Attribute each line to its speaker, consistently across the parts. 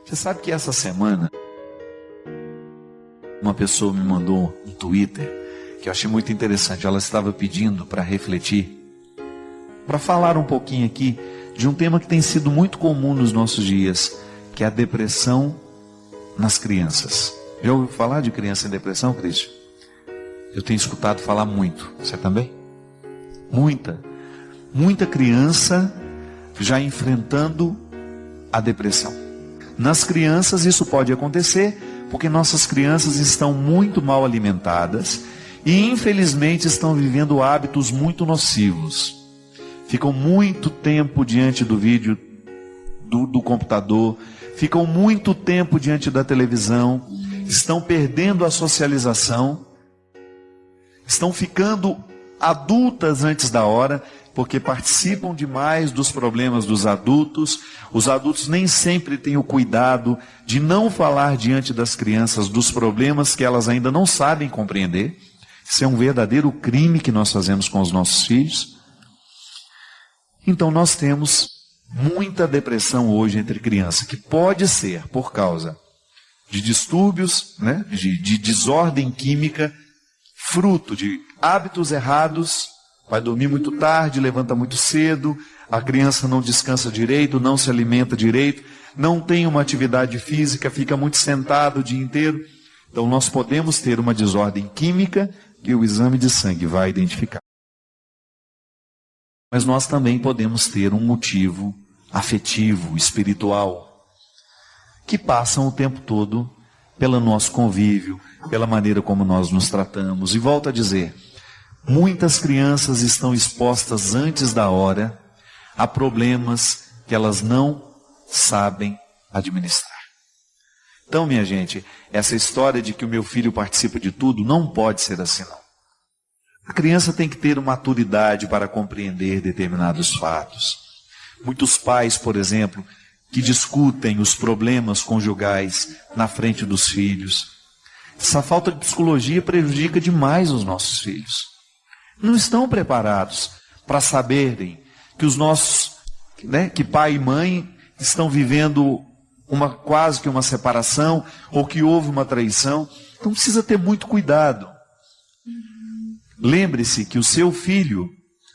Speaker 1: Você sabe que essa semana uma pessoa me mandou um Twitter que eu achei muito interessante. Ela estava pedindo para refletir, para falar um pouquinho aqui de um tema que tem sido muito comum nos nossos dias, que é a depressão nas crianças. Já ouviu falar de criança em depressão, Cristian? Eu tenho escutado falar muito. Você também? Muita criança já enfrentando a depressão. Nas crianças isso pode acontecer porque nossas crianças estão muito mal alimentadas e infelizmente estão vivendo hábitos muito nocivos. Ficam muito tempo diante do vídeo, do computador, ficam muito tempo diante da televisão, estão perdendo a socialização, estão ficando adultas antes da hora, porque participam demais dos problemas dos adultos. Os adultos nem sempre têm o cuidado de não falar diante das crianças dos problemas que elas ainda não sabem compreender. Isso é um verdadeiro crime que nós fazemos com os nossos filhos. Então nós temos muita depressão hoje entre crianças, que pode ser por causa de distúrbios, de desordem química, fruto de hábitos errados. Vai dormir muito tarde, levanta muito cedo, a criança não descansa direito, não se alimenta direito, não tem uma atividade física, fica muito sentado o dia inteiro. Então nós podemos ter uma desordem química que o exame de sangue vai identificar. Mas nós também podemos ter um motivo afetivo, espiritual, que passam o tempo todo pelo nosso convívio, pela maneira como nós nos tratamos. E volto a dizer, muitas crianças estão expostas antes da hora a problemas que elas não sabem administrar. Então, minha gente, essa história de que o meu filho participa de tudo não pode ser assim, não. A criança tem que ter maturidade para compreender determinados fatos. Muitos pais, por exemplo, que discutem os problemas conjugais na frente dos filhos. Essa falta de psicologia prejudica demais os nossos filhos. Não estão preparados para saberem que os nossos, que pai e mãe estão vivendo quase que uma separação, ou que houve uma traição. Então precisa ter muito cuidado. Lembre-se que o seu filho,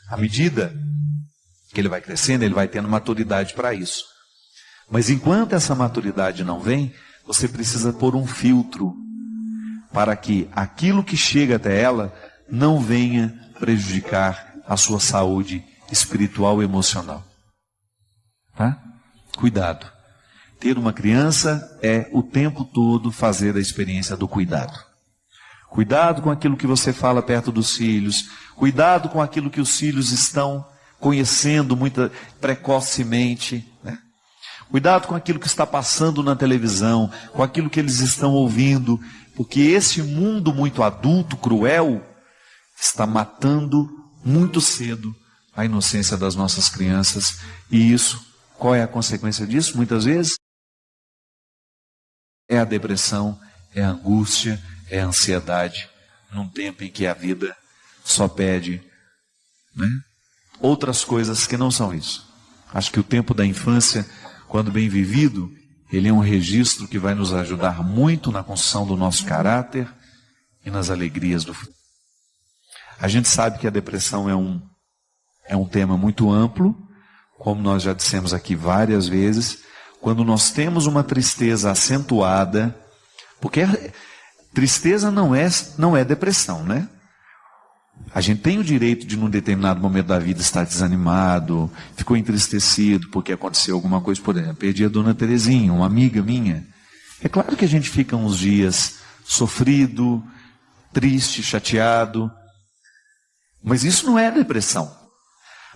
Speaker 1: à medida que ele vai crescendo, ele vai tendo maturidade para isso. Mas enquanto essa maturidade não vem, você precisa pôr um filtro para que aquilo que chega até ela não venha prejudicar a sua saúde espiritual e emocional. Tá? Cuidado. Ter uma criança é o tempo todo fazer a experiência do cuidado. Cuidado com aquilo que você fala perto dos filhos. Cuidado com aquilo que os filhos estão conhecendo muito precocemente. Cuidado com aquilo que está passando na televisão, com aquilo que eles estão ouvindo. Porque esse mundo muito adulto, cruel, está matando muito cedo a inocência das nossas crianças. E isso, qual é a consequência disso? Muitas vezes é a depressão, é a angústia, é a ansiedade, num tempo em que a vida só pede outras coisas que não são isso. Acho que o tempo da infância, quando bem vivido, ele é um registro que vai nos ajudar muito na construção do nosso caráter e nas alegrias do futuro. A gente sabe que a depressão é um tema muito amplo, como nós já dissemos aqui várias vezes. Quando nós temos uma tristeza acentuada, porque tristeza não é depressão, né? A gente tem o direito de, num determinado momento da vida, estar desanimado, ficou entristecido porque aconteceu alguma coisa, por exemplo, perdi a dona Terezinha, uma amiga minha. É claro que a gente fica uns dias sofrido, triste, chateado, mas isso não é depressão.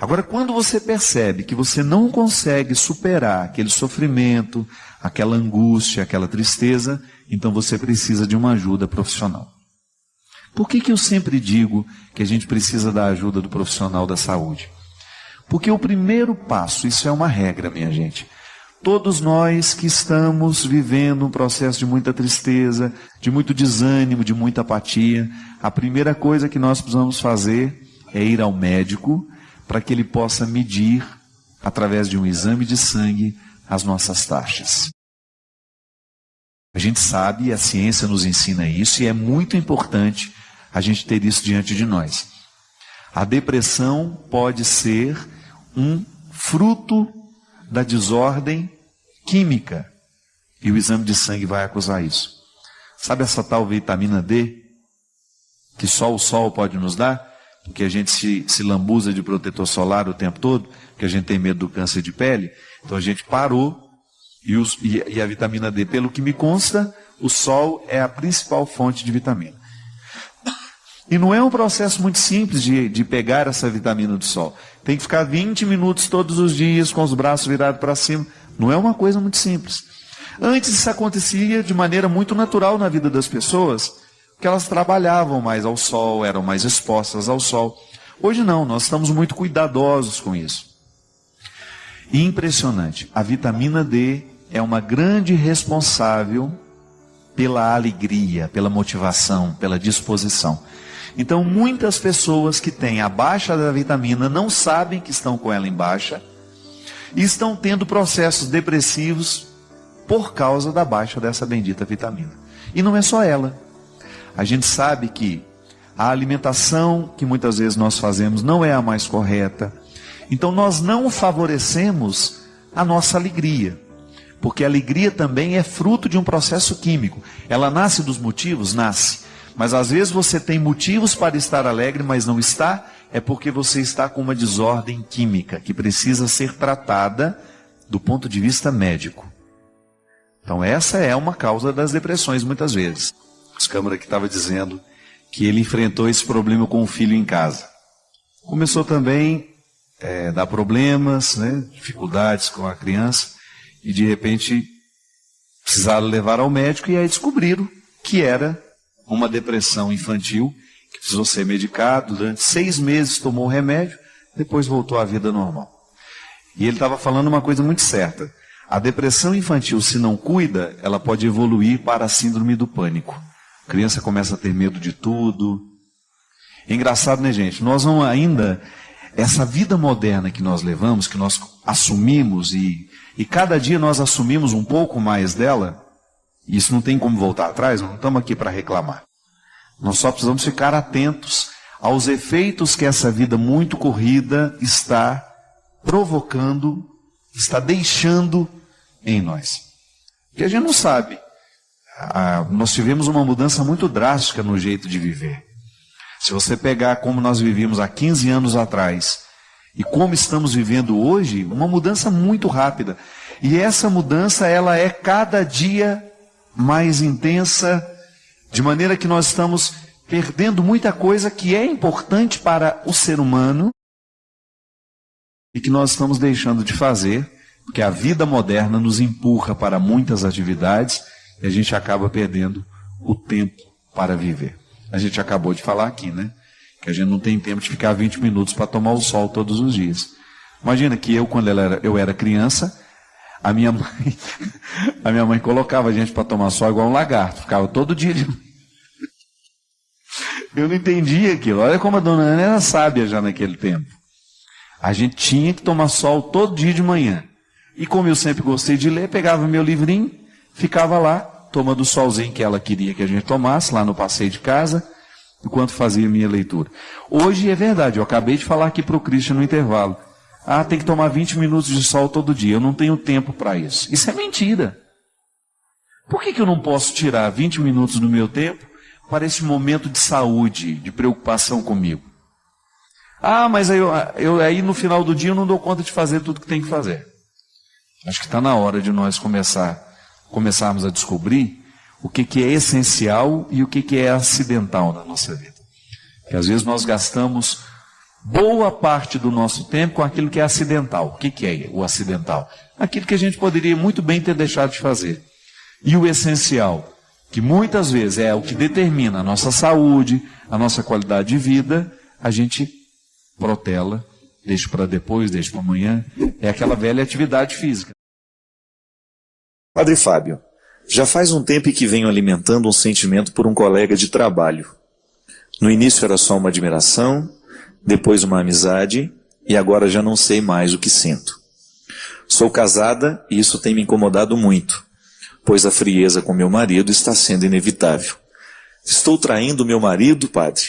Speaker 1: Agora, quando você percebe que você não consegue superar aquele sofrimento, aquela angústia, aquela tristeza, então você precisa de uma ajuda profissional. Por que eu sempre digo que a gente precisa da ajuda do profissional da saúde? Porque o primeiro passo, isso é uma regra, minha gente. Todos nós que estamos vivendo um processo de muita tristeza, de muito desânimo, de muita apatia, a primeira coisa que nós precisamos fazer é ir ao médico para que ele possa medir, através de um exame de sangue, as nossas taxas. A gente sabe, e a ciência nos ensina isso, e é muito importante a gente ter isso diante de nós. A depressão pode ser um fruto da desordem química, e o exame de sangue vai acusar isso. Sabe essa tal vitamina D, que só o sol pode nos dar? Porque a gente se lambuza de protetor solar o tempo todo, porque a gente tem medo do câncer de pele. Então a gente parou, e a vitamina D, pelo que me consta, o sol é a principal fonte de vitamina. E não é um processo muito simples de pegar essa vitamina do sol. Tem que ficar 20 minutos todos os dias com os braços virados para cima. Não é uma coisa muito simples. Antes isso acontecia de maneira muito natural na vida das pessoas, porque elas trabalhavam mais ao sol, eram mais expostas ao sol. Hoje não, nós estamos muito cuidadosos com isso. E impressionante, a vitamina D é uma grande responsável pela alegria, pela motivação, pela disposição. Então muitas pessoas que têm a baixa da vitamina não sabem que estão com ela em baixa e estão tendo processos depressivos por causa da baixa dessa bendita vitamina. E não é só ela. A gente sabe que a alimentação que muitas vezes nós fazemos não é a mais correta. Então nós não favorecemos a nossa alegria. Porque a alegria também é fruto de um processo químico. Ela nasce dos motivos? Nasce. Mas às vezes você tem motivos para estar alegre, mas não está, é porque você está com uma desordem química, que precisa ser tratada do ponto de vista médico. Então essa é uma causa das depressões muitas vezes. O Câmara que estava dizendo que ele enfrentou esse problema com o filho em casa. Começou também a dar problemas, dificuldades com a criança, e de repente precisaram levar ao médico, e aí descobriram que era uma depressão infantil, que precisou ser medicado, durante 6 meses tomou o remédio, depois voltou à vida normal. E ele estava falando uma coisa muito certa: a depressão infantil, se não cuida, ela pode evoluir para a síndrome do pânico. A criança começa a ter medo de tudo. É engraçado, né, gente? Nós não ainda, essa vida moderna que nós levamos, que nós assumimos, e cada dia nós assumimos um pouco mais dela. Isso não tem como voltar atrás, não estamos aqui para reclamar. Nós só precisamos ficar atentos aos efeitos que essa vida muito corrida está provocando, está deixando em nós. Porque a gente não sabe. Nós tivemos uma mudança muito drástica no jeito de viver. Se você pegar como nós vivíamos há 15 anos atrás e como estamos vivendo hoje, uma mudança muito rápida. E essa mudança, ela é cada dia mais intensa, de maneira que nós estamos perdendo muita coisa que é importante para o ser humano e que nós estamos deixando de fazer, porque a vida moderna nos empurra para muitas atividades e a gente acaba perdendo o tempo para viver. A gente acabou de falar aqui, que a gente não tem tempo de ficar 20 minutos para tomar o sol todos os dias. Imagina que quando eu era criança, a minha mãe colocava a gente para tomar sol igual um lagarto. Ficava todo dia. Eu não entendia aquilo. Olha como a dona Ana era sábia já naquele tempo. A gente tinha que tomar sol todo dia de manhã. E como eu sempre gostei de ler, pegava meu livrinho, ficava lá, tomando o solzinho que ela queria que a gente tomasse, lá no passeio de casa, enquanto fazia minha leitura. Hoje é verdade, eu acabei de falar aqui para o Christian no intervalo. Tem que tomar 20 minutos de sol todo dia. Eu não tenho tempo para isso. Isso é mentira. Por que eu não posso tirar 20 minutos do meu tempo para esse momento de saúde, de preocupação comigo? Mas aí no final do dia eu não dou conta de fazer tudo que tem que fazer. Acho que está na hora de nós começarmos a descobrir o que é essencial e o que é acidental na nossa vida. Porque às vezes nós gastamos boa parte do nosso tempo com aquilo que é acidental. O que é o acidental? Aquilo que a gente poderia muito bem ter deixado de fazer. E o essencial, que muitas vezes é o que determina a nossa saúde, a nossa qualidade de vida, a gente protela, deixa para depois, deixa para amanhã. É aquela velha atividade física.
Speaker 2: Padre Fábio, já faz um tempo que venho alimentando um sentimento por um colega de trabalho. No início era só uma admiração, depois uma amizade, e agora já não sei mais o que sinto. Sou casada e isso tem me incomodado muito. pois a frieza com meu marido está sendo inevitável. Estou traindo meu marido, padre?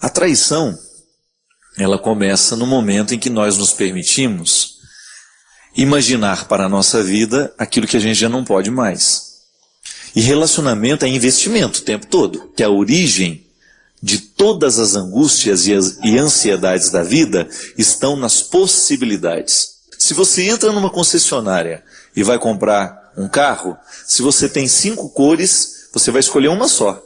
Speaker 2: A traição, ela começa no momento em que nós nos permitimos imaginar para a nossa vida aquilo que a gente já não pode mais. E relacionamento é investimento o tempo todo, que a origem de todas as angústias e ansiedades da vida estão nas possibilidades. Se você entra numa concessionária e vai comprar um carro, se você tem 5 cores, você vai escolher uma só.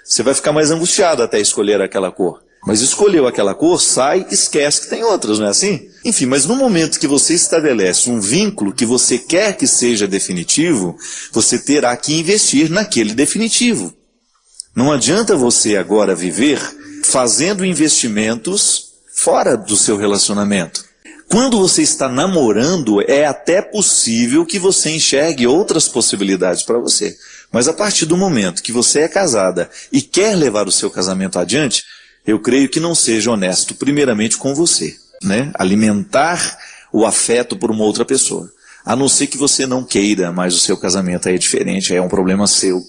Speaker 2: Você vai ficar mais angustiado até escolher aquela cor. Mas escolheu aquela cor, sai, esquece que tem outras, não é assim? Enfim, mas no momento que você estabelece um vínculo que você quer que seja definitivo, você terá que investir naquele definitivo. Não adianta você agora viver fazendo investimentos fora do seu relacionamento. Quando você está namorando, é até possível que você enxergue outras possibilidades para você. Mas a partir do momento que você é casada e quer levar o seu casamento adiante, eu creio que não seja honesto primeiramente com você, né? Alimentar o afeto por uma outra pessoa. A não ser que você não queira, mas o seu casamento aí é diferente, é um problema seu.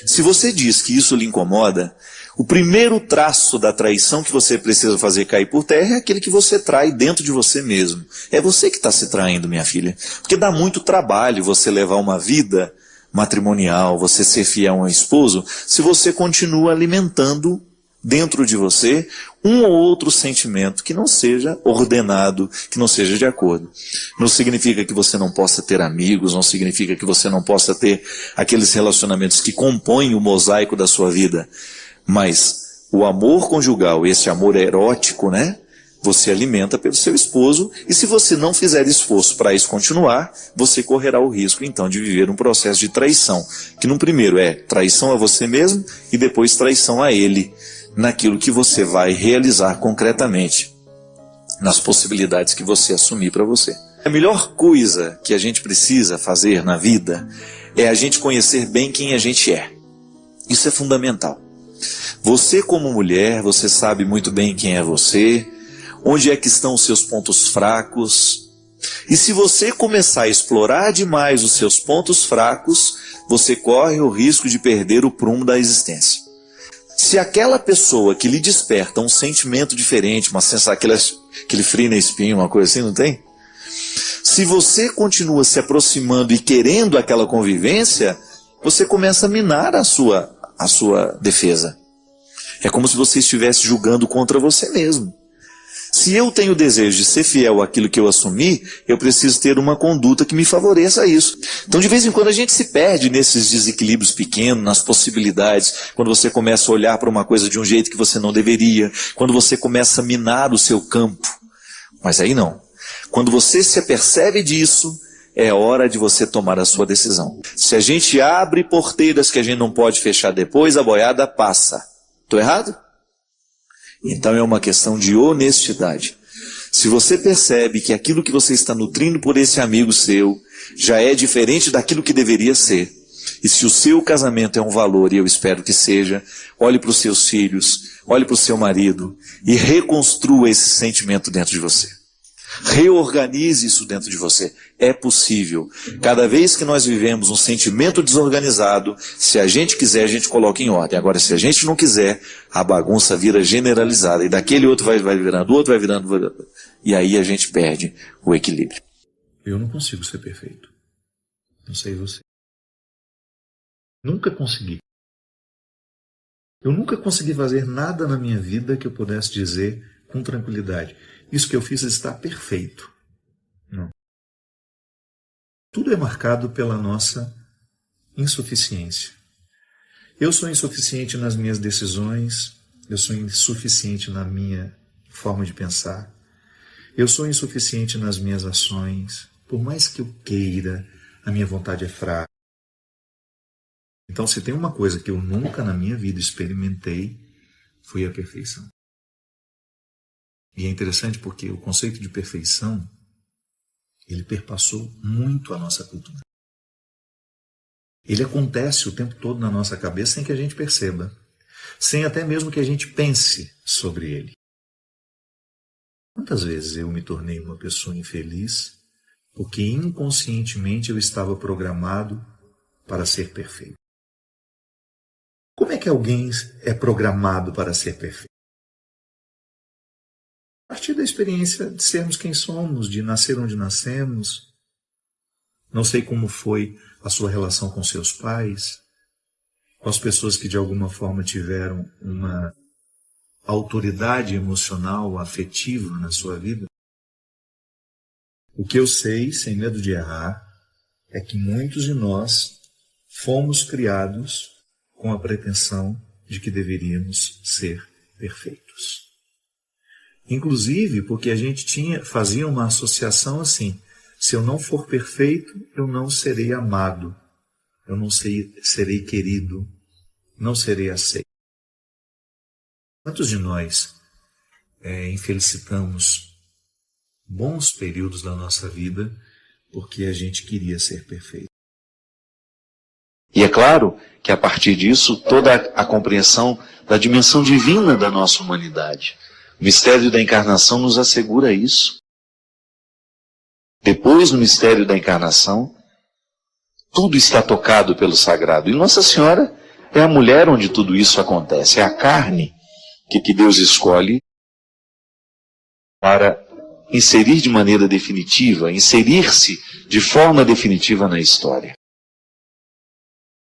Speaker 2: Se você diz que isso lhe incomoda, o primeiro traço da traição que você precisa fazer cair por terra é aquele que você trai dentro de você mesmo. É você que está se traindo, minha filha. Porque dá muito trabalho você levar uma vida matrimonial, você ser fiel a um esposo, se você continua alimentando dentro de você um ou outro sentimento que não seja ordenado, que não seja de acordo. Não significa que você não possa ter amigos, não significa que você não possa ter aqueles relacionamentos que compõem o mosaico da sua vida. Mas o amor conjugal, esse amor erótico, né? Você alimenta pelo seu esposo, e se você não fizer esforço para isso continuar, você correrá o risco então de viver um processo de traição, que no primeiro é traição a você mesmo e depois traição a ele, naquilo que você vai realizar concretamente, nas possibilidades que você assumir para você. A melhor coisa que a gente precisa fazer na vida é a gente conhecer bem quem a gente é. Isso é fundamental. Você como mulher, você sabe muito bem quem é você, onde é que estão os seus pontos fracos. E se você começar a explorar demais os seus pontos fracos, você corre o risco de perder o prumo da existência. Se aquela pessoa que lhe desperta um sentimento diferente, uma sensação, aquele frio na espinha, uma coisa assim, não tem? Se você continua se aproximando e querendo aquela convivência, você começa a minar a sua defesa. É como se você estivesse julgando contra você mesmo. Se eu tenho o desejo de ser fiel àquilo que eu assumi, eu preciso ter uma conduta que me favoreça isso. Então, de vez em quando, a gente se perde nesses desequilíbrios pequenos, nas possibilidades, quando você começa a olhar para uma coisa de um jeito que você não deveria, quando você começa a minar o seu campo. Mas aí não. Quando você se apercebe disso, é hora de você tomar a sua decisão. Se a gente abre porteiras que a gente não pode fechar depois, a boiada passa. Estou errado? Então é uma questão de honestidade. Se você percebe que aquilo que você está nutrindo por esse amigo seu já é diferente daquilo que deveria ser, e se o seu casamento é um valor, e eu espero que seja, olhe para os seus filhos, olhe para o seu marido e reconstrua esse sentimento dentro de você. Reorganize isso dentro de você. É possível. Cada vez que nós vivemos um sentimento desorganizado, se a gente quiser, a gente coloca em ordem. Agora, se a gente não quiser, a bagunça vira generalizada. E daquele outro vai virando, o outro vai virando. E aí a gente perde o equilíbrio.
Speaker 1: Eu não consigo ser perfeito. Não sei você. Nunca consegui. Eu nunca consegui fazer nada na minha vida que eu pudesse dizer com tranquilidade: isso que eu fiz está perfeito. Não. Tudo é marcado pela nossa insuficiência. Eu sou insuficiente nas minhas decisões, eu sou insuficiente na minha forma de pensar, eu sou insuficiente nas minhas ações. Por mais que eu queira, a minha vontade é fraca. Então, se tem uma coisa que eu nunca na minha vida experimentei, foi a perfeição. E é interessante porque o conceito de perfeição, ele perpassou muito a nossa cultura. Ele acontece o tempo todo na nossa cabeça sem que a gente perceba, sem até mesmo que a gente pense sobre ele. Quantas vezes eu me tornei uma pessoa infeliz porque inconscientemente eu estava programado
Speaker 3: para ser perfeito. Como é que alguém é programado para ser perfeito? A partir da experiência de sermos quem somos, de nascer onde nascemos. Não sei como foi a sua relação com seus pais, com as pessoas que de alguma forma tiveram uma autoridade emocional, afetiva na sua vida. O que eu sei, sem medo de errar, é que muitos de nós fomos criados com a pretensão de que deveríamos ser perfeitos. Inclusive porque a gente fazia uma associação assim: se eu não for perfeito, eu não serei amado, eu não serei querido, não serei aceito. Quantos de nós infelicitamos bons períodos da nossa vida porque a gente queria ser perfeito?
Speaker 2: E é claro que a partir disso, toda a compreensão da dimensão divina da nossa humanidade. O mistério da encarnação nos assegura isso. Depois, no mistério da encarnação, tudo está tocado pelo sagrado. E Nossa Senhora é a mulher onde tudo isso acontece. É a carne que Deus escolhe para inserir de maneira definitiva, inserir-se de forma definitiva na história.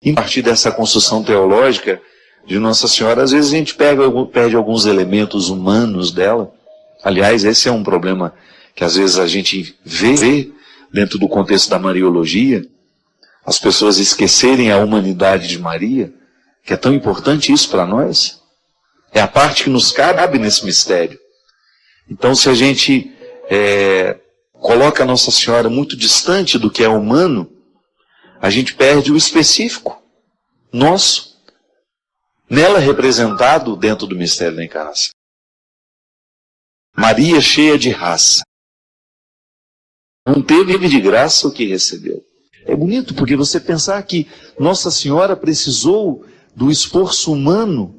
Speaker 2: E a partir dessa construção teológica de Nossa Senhora, às vezes a gente perde alguns elementos humanos dela. Aliás, esse é um problema que às vezes a gente vê dentro do contexto da Mariologia, as pessoas esquecerem a humanidade de Maria, que é tão importante isso para nós. É a parte que nos cabe nesse mistério. Então, se a gente coloca a Nossa Senhora muito distante do que é humano, a gente perde o específico nosso, nela representado dentro do mistério da encarnação. Maria cheia de raça. Não teve de graça o que recebeu. É bonito porque você pensar que Nossa Senhora precisou do esforço humano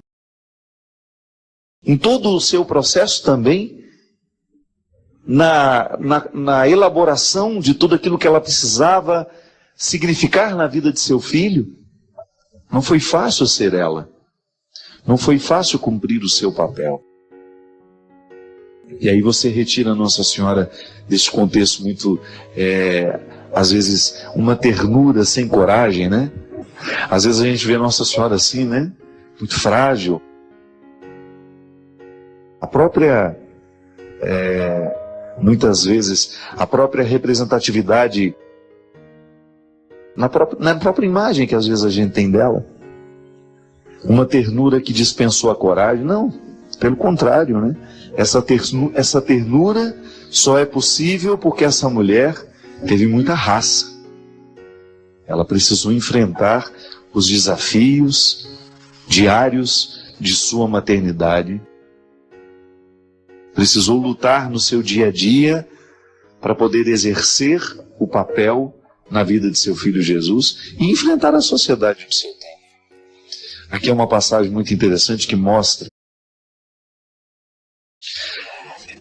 Speaker 2: em todo o seu processo também, na elaboração de tudo aquilo que ela precisava significar na vida de seu filho. Não foi fácil ser ela. Não foi fácil cumprir o seu papel. E aí você retira Nossa Senhora desse contexto muito, às vezes, uma ternura sem coragem, né? Às vezes a gente vê Nossa Senhora assim, né? Muito frágil. A própria, muitas vezes, a própria representatividade na própria imagem que às vezes a gente tem dela. Uma ternura que dispensou a coragem. Não, pelo contrário, né? Essa ternura só é possível porque essa mulher teve muita raça. Ela precisou enfrentar os desafios diários de sua maternidade. Precisou lutar no seu dia a dia para poder exercer o papel na vida de seu filho Jesus e enfrentar a sociedade do seu tempo. Aqui é uma passagem muito interessante que mostra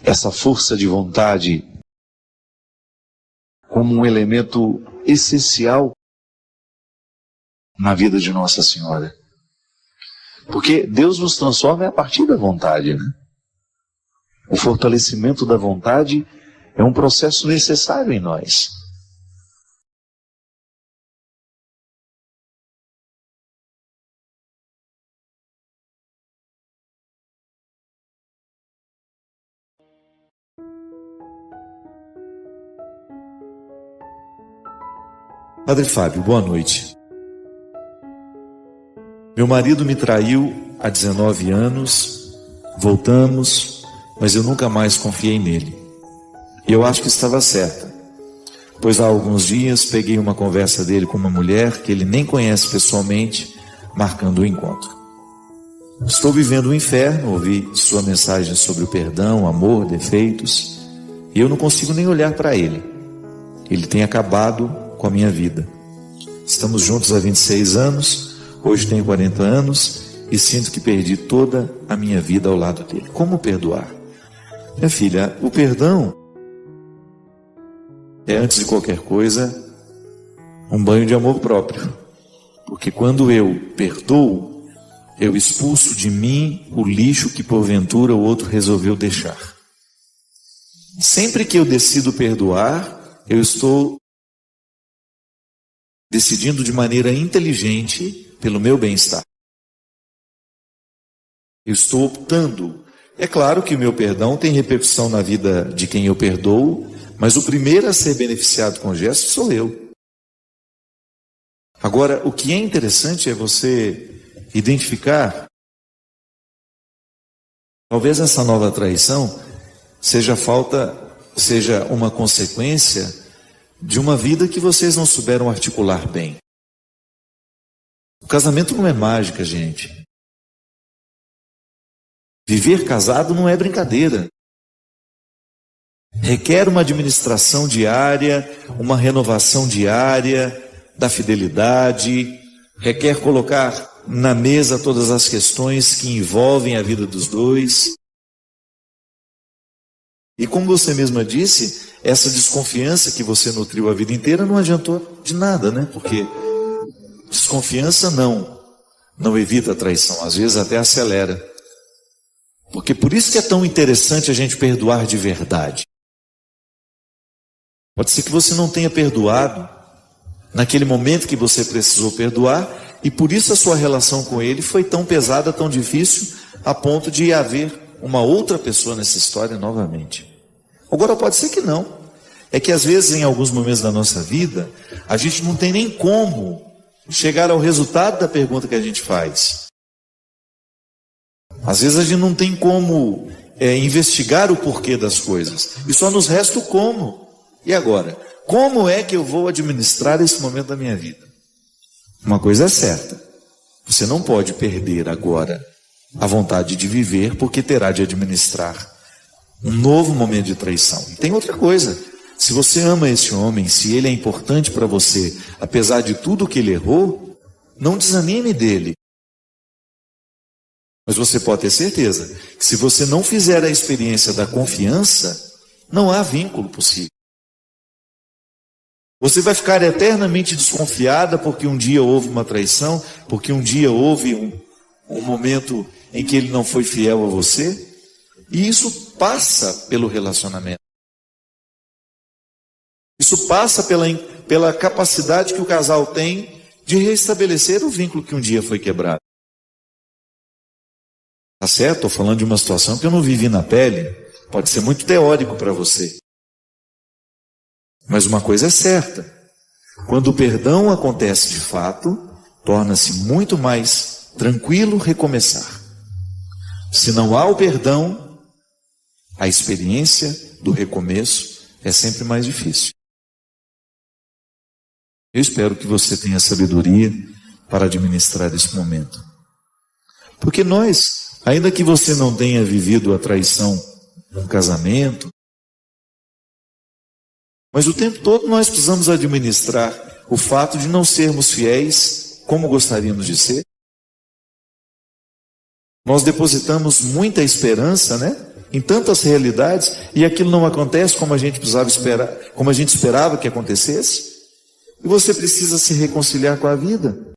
Speaker 2: essa força de vontade como um elemento essencial na vida de Nossa Senhora. Porque Deus nos transforma a partir da vontade, né? O fortalecimento da vontade é um processo necessário em nós.
Speaker 3: Padre Fábio, boa noite. Meu marido me traiu há 19 anos, voltamos, mas eu nunca mais confiei nele. E eu acho que estava certa, pois há alguns dias peguei uma conversa dele com uma mulher que ele nem conhece pessoalmente, marcando o encontro. Estou vivendo um inferno, ouvi sua mensagem sobre o perdão, amor, defeitos, e eu não consigo nem olhar para ele. Ele tem acabado com a minha vida. Estamos juntos há 26 anos, hoje tenho 40 anos e sinto que perdi toda a minha vida ao lado dele. Como perdoar? Minha filha, o perdão é, antes de qualquer coisa, um banho de amor próprio.
Speaker 2: Porque quando eu perdoo, eu expulso de mim o lixo que porventura o outro resolveu deixar. Sempre que eu decido perdoar, eu estou decidindo de maneira inteligente pelo meu bem-estar. Eu estou optando. É claro que o meu perdão tem repercussão na vida de quem eu perdoo, mas o primeiro a ser beneficiado com o gesto sou eu. Agora, o que é interessante é você identificar, talvez essa nova traição seja uma consequência de uma vida que vocês não souberam articular bem. O casamento não é mágica, gente. Viver casado não é brincadeira. Requer uma administração diária, uma renovação diária da fidelidade, requer colocar na mesa todas as questões que envolvem a vida dos dois. E como você mesma disse, essa desconfiança que você nutriu a vida inteira não adiantou de nada, né? Porque desconfiança não evita a traição, às vezes até acelera. Porque por isso que é tão interessante a gente perdoar de verdade. Pode ser que você não tenha perdoado naquele momento que você precisou perdoar, e por isso a sua relação com ele foi tão pesada, tão difícil, a ponto de haver uma outra pessoa nessa história novamente. Agora pode ser que não. É que às vezes em alguns momentos da nossa vida, a gente não tem nem como chegar ao resultado da pergunta que a gente faz. Às vezes a gente não tem como investigar o porquê das coisas. E só nos resta o como. E agora? Como é que eu vou administrar esse momento da minha vida? Uma coisa é certa. Você não pode perder agora a vontade de viver, porque terá de administrar um novo momento de traição. E tem outra coisa. Se você ama esse homem, se ele é importante para você, apesar de tudo que ele errou, não desanime dele. Mas você pode ter certeza que se você não fizer a experiência da confiança, não há vínculo possível. Você vai ficar eternamente desconfiada porque um dia houve uma traição, porque um dia houve um momento em que ele não foi fiel a você, e isso passa pelo relacionamento. Isso passa pela capacidade que o casal tem de restabelecer o vínculo que um dia foi quebrado. Tá certo? Estou falando de uma situação que eu não vivi na pele. Pode ser muito teórico para você. Mas uma coisa é certa. Quando o perdão acontece de fato, torna-se muito mais tranquilo recomeçar. Se não há o perdão, a experiência do recomeço é sempre mais difícil. Eu espero que você tenha sabedoria para administrar esse momento. Porque nós, ainda que você não tenha vivido a traição no casamento, mas o tempo todo nós precisamos administrar o fato de não sermos fiéis como gostaríamos de ser. Nós depositamos muita esperança, em tantas realidades, e aquilo não acontece como a gente precisava esperar, como a gente esperava que acontecesse. E você precisa se reconciliar com a vida.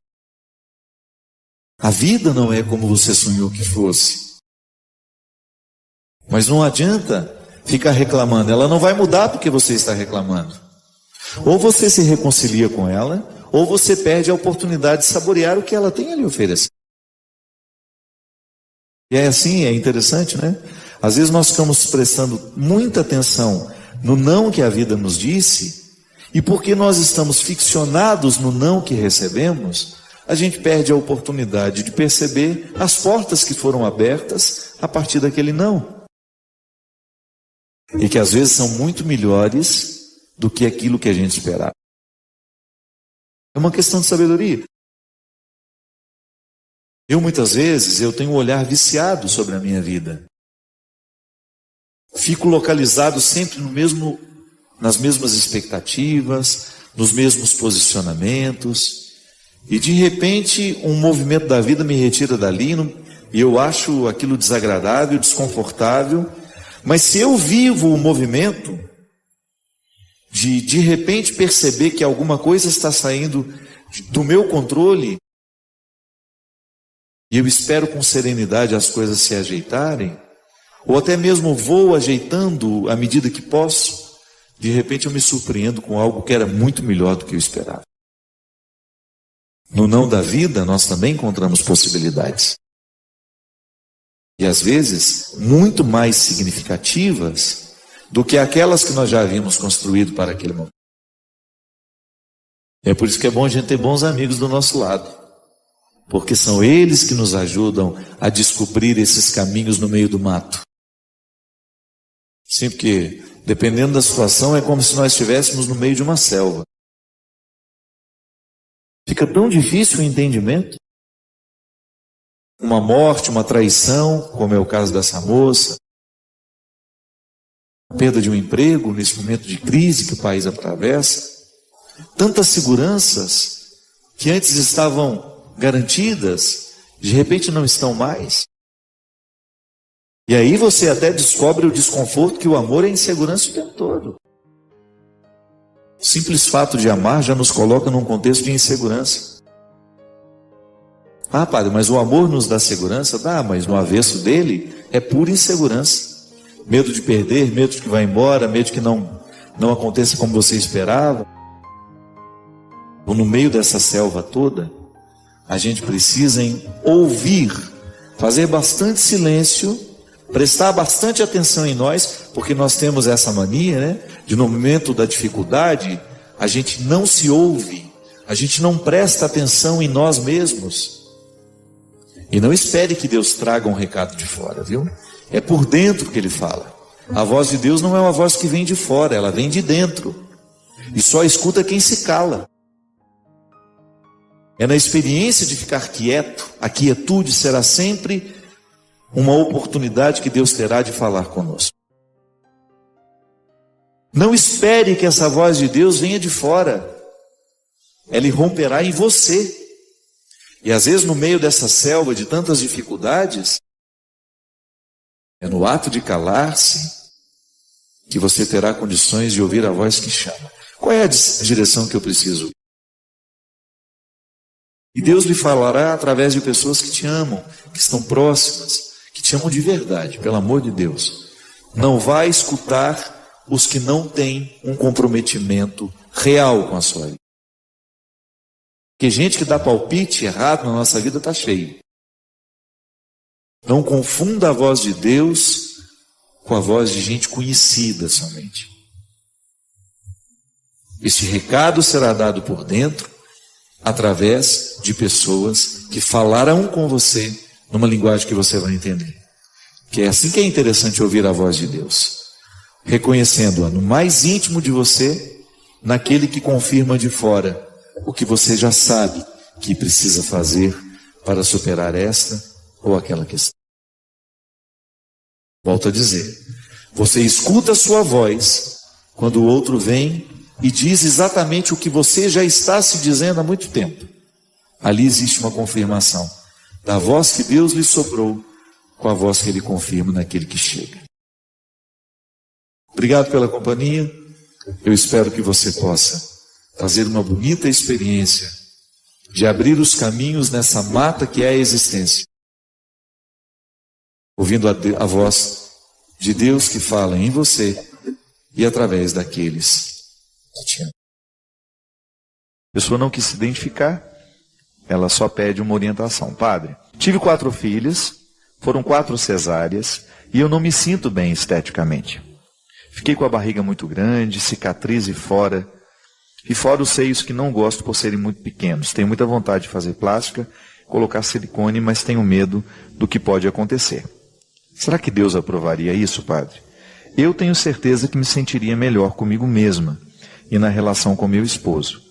Speaker 2: A vida não é como você sonhou que fosse. Mas não adianta ficar reclamando. Ela não vai mudar porque você está reclamando. Ou você se reconcilia com ela, ou você perde a oportunidade de saborear o que ela tem a lhe oferecer. E é assim, é interessante, Às vezes nós ficamos prestando muita atenção no não que a vida nos disse, e porque nós estamos ficcionados no não que recebemos, a gente perde a oportunidade de perceber as portas que foram abertas a partir daquele não. E que às vezes são muito melhores do que aquilo que a gente esperava. É uma questão de sabedoria. Muitas vezes, eu tenho um olhar viciado sobre a minha vida. Fico localizado sempre nas mesmas expectativas, nos mesmos posicionamentos, e de repente um movimento da vida me retira dali, e eu acho aquilo desagradável, desconfortável, mas se eu vivo o movimento de repente perceber que alguma coisa está saindo
Speaker 3: do meu controle, e eu espero com serenidade as coisas se ajeitarem, ou até mesmo vou ajeitando à medida que posso, de repente eu me surpreendo com algo que era muito melhor do que eu esperava. No não da vida, nós também encontramos possibilidades. E às vezes, muito mais significativas do que aquelas que nós já havíamos construído para aquele momento. É por isso que é bom a gente ter bons amigos do nosso lado, porque são eles que nos ajudam a descobrir esses caminhos no meio do mato. Sim, porque dependendo da situação é como se nós estivéssemos no meio de uma selva. Fica tão difícil o entendimento. Uma morte, uma traição, como é o caso dessa moça, a perda de um emprego nesse momento de crise que o país atravessa, tantas seguranças que antes estavam garantidas, de repente não estão mais. E aí você até descobre o desconforto que o amor é insegurança o tempo todo. O simples fato de amar já nos coloca num contexto de insegurança. Ah, padre, mas o amor nos dá segurança? Dá, mas no avesso dele é pura insegurança. Medo de perder, medo de que vá embora, medo de que não aconteça como você esperava. Ou no meio dessa selva toda, a gente precisa ouvir, fazer bastante silêncio, prestar bastante atenção em nós, porque nós temos essa mania, né? De no momento da dificuldade, a gente não se ouve, a gente não presta atenção em nós mesmos. E não espere que Deus traga um recado de fora, viu? É por dentro que Ele fala. A voz de Deus não é uma voz que vem de fora, ela vem de dentro. E só escuta quem se cala. É na experiência de ficar quieto, a quietude será sempre uma oportunidade que Deus terá de falar conosco. Não espere que essa voz de Deus venha de fora. Ela irromperá em você. E às vezes no meio dessa selva de tantas dificuldades, é no ato de calar-se que você terá condições de ouvir a voz que chama. Qual é a direção que eu preciso? E Deus lhe falará através de pessoas que te amam, que estão próximas, que te amam de verdade, pelo amor de Deus. Não vai escutar os que não têm um comprometimento real com a sua vida. Porque gente que dá palpite errado na nossa vida está cheio. Não confunda a voz de Deus com a voz de gente conhecida somente. Este recado será dado por dentro, através de pessoas que falarão com você numa linguagem que você vai entender. Que é assim que é interessante ouvir a voz de Deus. Reconhecendo-a no mais íntimo de você, naquele que confirma de fora o que você já sabe que precisa fazer para superar esta ou aquela questão. Volto a dizer, você escuta a sua voz quando o outro vem e diz exatamente o que você já está se dizendo há muito tempo. Ali existe uma confirmação da voz que Deus lhe soprou com a voz que Ele confirma naquele que chega. Obrigado pela companhia. Eu espero que você possa fazer uma bonita experiência de abrir os caminhos nessa mata que é a existência, ouvindo a voz de Deus que fala em você e através daqueles que te amam.
Speaker 1: A pessoa não quis se identificar, ela só pede uma orientação. Padre, tive 4 filhas, foram 4 cesáreas e eu não me sinto bem esteticamente. Fiquei com a barriga muito grande, cicatriz e fora os seios que não gosto por serem muito pequenos. Tenho muita vontade de fazer plástica, colocar silicone, mas tenho medo do que pode acontecer. Será que Deus aprovaria isso, padre? Eu tenho certeza que me sentiria melhor comigo mesma e na relação com meu esposo.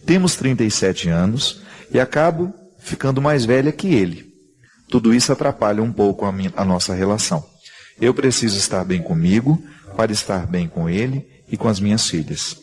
Speaker 1: Temos 37 anos e acabo ficando mais velha que ele. Tudo isso atrapalha um pouco a nossa relação. Eu preciso estar bem comigo para estar bem com ele e com as minhas filhas.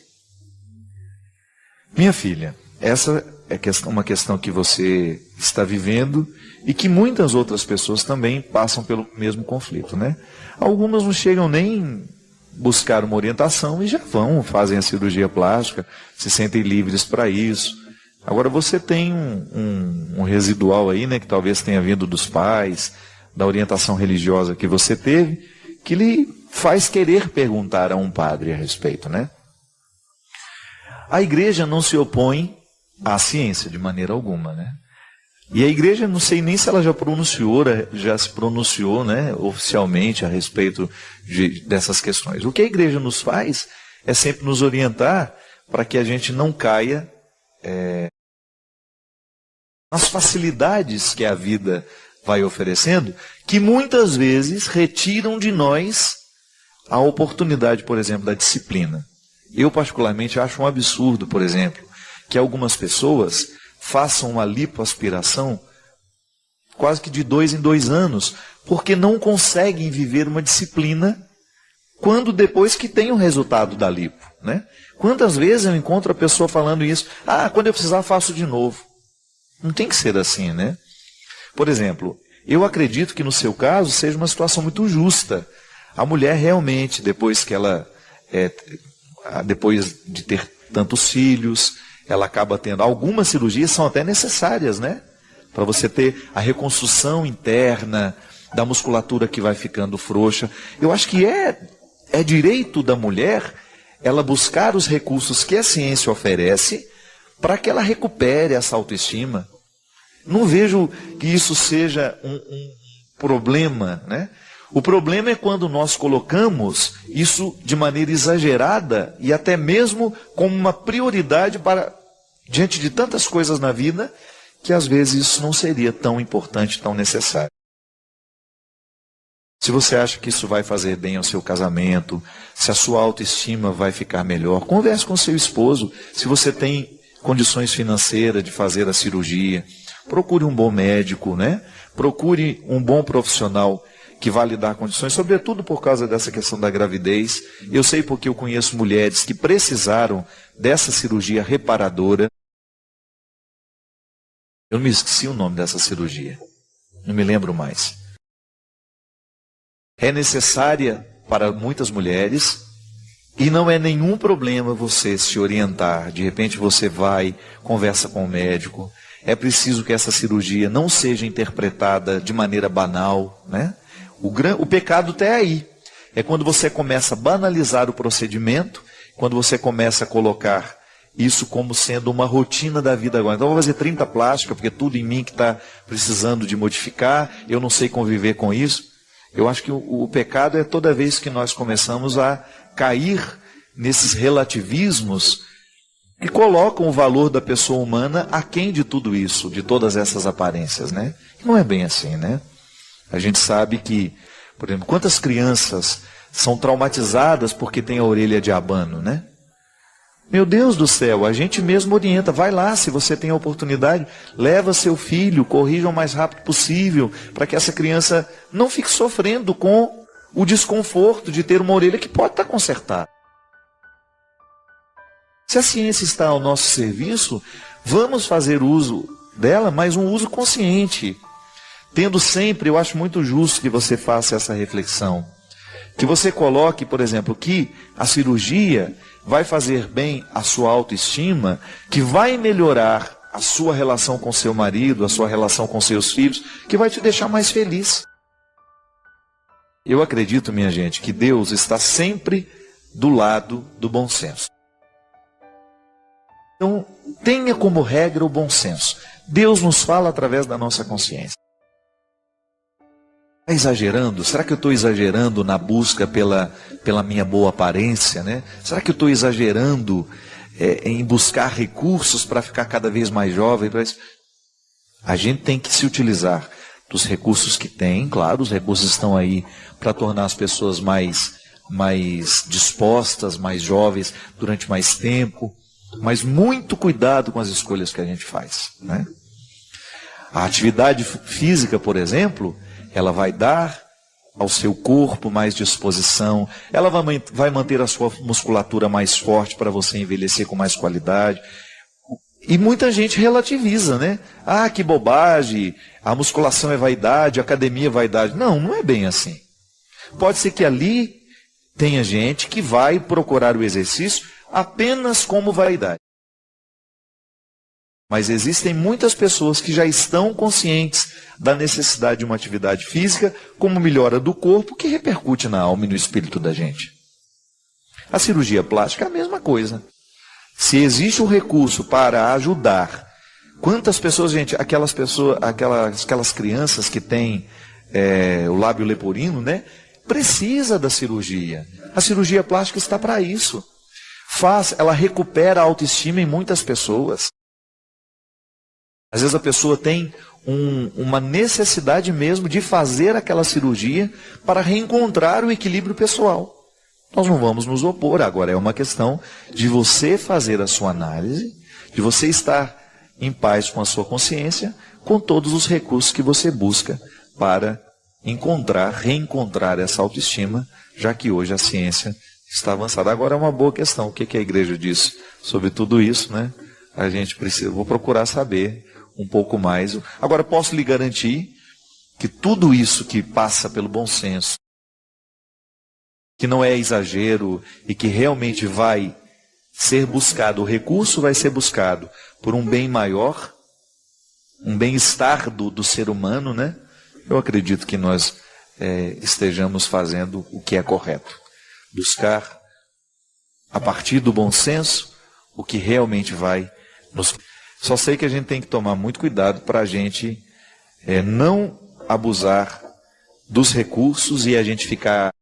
Speaker 1: Minha filha, essa é uma questão que você está vivendo e que muitas outras pessoas também passam pelo mesmo conflito, né? Algumas não chegam nem buscar uma orientação e já fazem a cirurgia plástica, se sentem livres para isso, Agora você tem um residual aí, né, que talvez tenha vindo dos pais, da orientação religiosa que você teve, que lhe faz querer perguntar a um padre a respeito, né? A igreja não se opõe à ciência de maneira alguma, né? E a igreja, não sei nem se ela já se pronunciou, né, oficialmente a respeito dessas questões. O que a igreja nos faz é sempre nos orientar para que a gente não caia nas facilidades que a vida vai oferecendo, que muitas vezes retiram de nós a oportunidade, por exemplo, da disciplina. Eu particularmente acho um absurdo, por exemplo, que algumas pessoas façam uma lipoaspiração quase que de 2 em 2 anos, porque não conseguem viver uma disciplina quando depois que tem o resultado da lipo, né? Quantas vezes eu encontro a pessoa falando isso? Ah, quando eu precisar faço de novo. Não tem que ser assim, né? Por exemplo, eu acredito que no seu caso seja uma situação muito justa. A mulher realmente, depois de ter tantos filhos, ela acaba tendo, algumas cirurgias são até necessárias, né? Para você ter a reconstrução interna da musculatura que vai ficando frouxa. Eu acho que é direito da mulher ela buscar os recursos que a ciência oferece para que ela recupere essa autoestima. Não vejo que isso seja um problema, né? O problema é quando nós colocamos isso de maneira exagerada e até mesmo como uma prioridade diante de tantas coisas na vida, que às vezes isso não seria tão importante, tão necessário. Se você acha que isso vai fazer bem ao seu casamento, se a sua autoestima vai ficar melhor, converse com seu esposo. Se você tem condições financeiras de fazer a cirurgia, procure um bom médico, né? Procure um bom profissional que vai lhe dar condições, sobretudo por causa dessa questão da gravidez. Eu sei porque eu conheço mulheres que precisaram dessa cirurgia reparadora. Eu me esqueci o nome dessa cirurgia, não me lembro mais. É necessária para muitas mulheres e não é nenhum problema você se orientar. De repente você vai, conversa com o médico. É preciso que essa cirurgia não seja interpretada de maneira banal, né? O pecado está aí. É quando você começa a banalizar o procedimento, quando você começa a colocar isso como sendo uma rotina da vida agora. Então eu vou fazer 30 plásticas, porque tudo em mim que está precisando de modificar, eu não sei conviver com isso. Eu acho que o pecado é toda vez que nós começamos a cair nesses relativismos que colocam o valor da pessoa humana aquém de tudo isso, de todas essas aparências, né? Não é bem assim, né? A gente sabe que, por exemplo, quantas crianças são traumatizadas porque tem a orelha de abano, né? Meu Deus do céu, a gente mesmo orienta, vai lá, se você tem a oportunidade, leva seu filho, corrija o mais rápido possível, para que essa criança não fique sofrendo com o desconforto de ter uma orelha que pode estar consertada. Se a ciência está ao nosso serviço, vamos fazer uso dela, mas um uso consciente. Tendo sempre, eu acho muito justo que você faça essa reflexão. Que você coloque, por exemplo, que a cirurgia vai fazer bem à sua autoestima, que vai melhorar a sua relação com seu marido, a sua relação com seus filhos, que vai te deixar mais feliz. Eu acredito, minha gente, que Deus está sempre do lado do bom senso. Então, tenha como regra o bom senso. Deus nos fala através da nossa consciência. Está exagerando? Será que eu estou exagerando na busca pela minha boa aparência, né? Será que eu estou exagerando em buscar recursos para ficar cada vez mais jovem? A gente tem que se utilizar dos recursos que tem. Claro, os recursos estão aí para tornar as pessoas mais dispostas, mais jovens durante mais tempo. Mas muito cuidado com as escolhas que a gente faz, né? A atividade física, por exemplo, ela vai dar ao seu corpo mais disposição, ela vai manter a sua musculatura mais forte para você envelhecer com mais qualidade. E muita gente relativiza, né? Ah, que bobagem, a musculação é vaidade, a academia é vaidade. Não, não é bem assim. Pode ser que ali tenha gente que vai procurar o exercício apenas como vaidade. Mas existem muitas pessoas que já estão conscientes da necessidade de uma atividade física como melhora do corpo, que repercute na alma e no espírito da gente. A cirurgia plástica é a mesma coisa. Se existe um recurso para ajudar, quantas pessoas, gente, aquelas crianças que têm o lábio leporino, né? Precisa da cirurgia. A cirurgia plástica está para isso. Ela recupera a autoestima em muitas pessoas. Às vezes a pessoa tem uma necessidade mesmo de fazer aquela cirurgia para reencontrar o equilíbrio pessoal. Nós não vamos nos opor, agora é uma questão de você fazer a sua análise, de você estar em paz com a sua consciência, com todos os recursos que você busca para reencontrar essa autoestima, já que hoje a ciência está avançada. Agora é uma boa questão, o que a igreja diz sobre tudo isso, né? A gente precisa, vou procurar saber um pouco mais. Agora, posso lhe garantir que tudo isso que passa pelo bom senso, que não é exagero e que realmente vai ser buscado, o recurso vai ser buscado por um bem maior, um bem-estar do ser humano, né? Eu acredito que nós estejamos fazendo o que é correto. Buscar, a partir do bom senso, o que realmente vai nos... Só sei que a gente tem que tomar muito cuidado para a gente não abusar dos recursos e a gente ficar...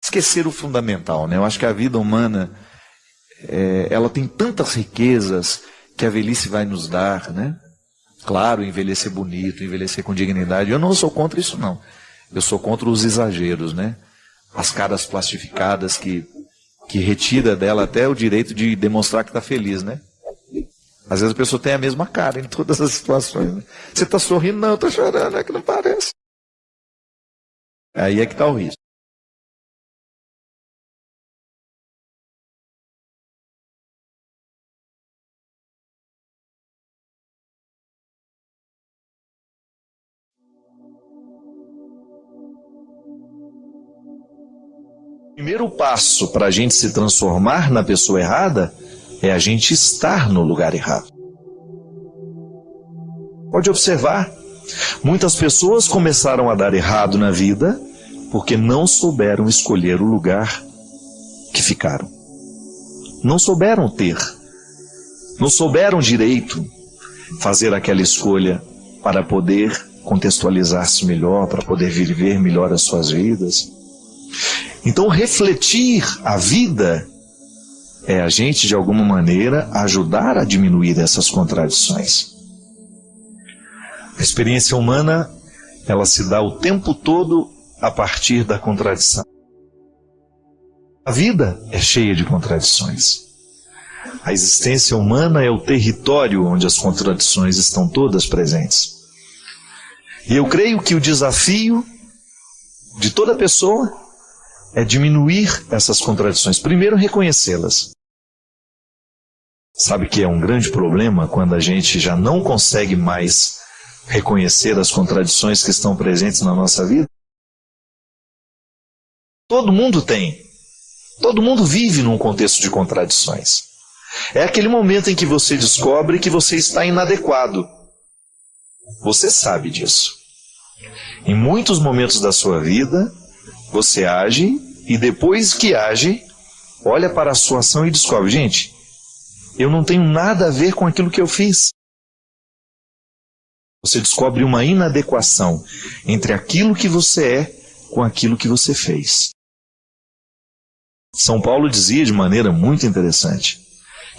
Speaker 1: Esquecer o fundamental, né? Eu acho que a vida humana, ela tem tantas riquezas que a velhice vai nos dar, né? Claro, envelhecer bonito, envelhecer com dignidade. Eu não sou contra isso, não. Eu sou contra os exageros, né? As caras plastificadas que retira dela até o direito de demonstrar que está feliz, né? Às vezes a pessoa tem a mesma cara em todas as situações. Né? Você está sorrindo? Não, eu estou chorando, é que não parece. Aí é que está o risco. O primeiro passo para a gente se transformar na pessoa errada é a gente estar no lugar errado. Pode observar, muitas pessoas começaram a dar errado na vida porque não souberam escolher o lugar que ficaram. Não souberam não souberam direito fazer aquela escolha para poder contextualizar-se melhor, para poder viver melhor as suas vidas. Então, refletir a vida é a gente, de alguma maneira, ajudar a diminuir essas contradições. A experiência humana, ela se dá o tempo todo a partir da contradição. A vida é cheia de contradições. A existência humana é o território onde as contradições estão todas presentes. E eu creio que o desafio de toda pessoa é diminuir essas contradições. Primeiro, reconhecê-las. Sabe que é um grande problema quando a gente já não consegue mais reconhecer as contradições que estão presentes na nossa vida? Todo mundo tem. Todo mundo vive num contexto de contradições. É aquele momento em que você descobre que você está inadequado. Você sabe disso. Em muitos momentos da sua vida, você age e depois que age, olha para a sua ação e descobre, gente, eu não tenho nada a ver com aquilo que eu fiz. Você descobre uma inadequação entre aquilo que você é com aquilo que você fez. São Paulo dizia de maneira muito interessante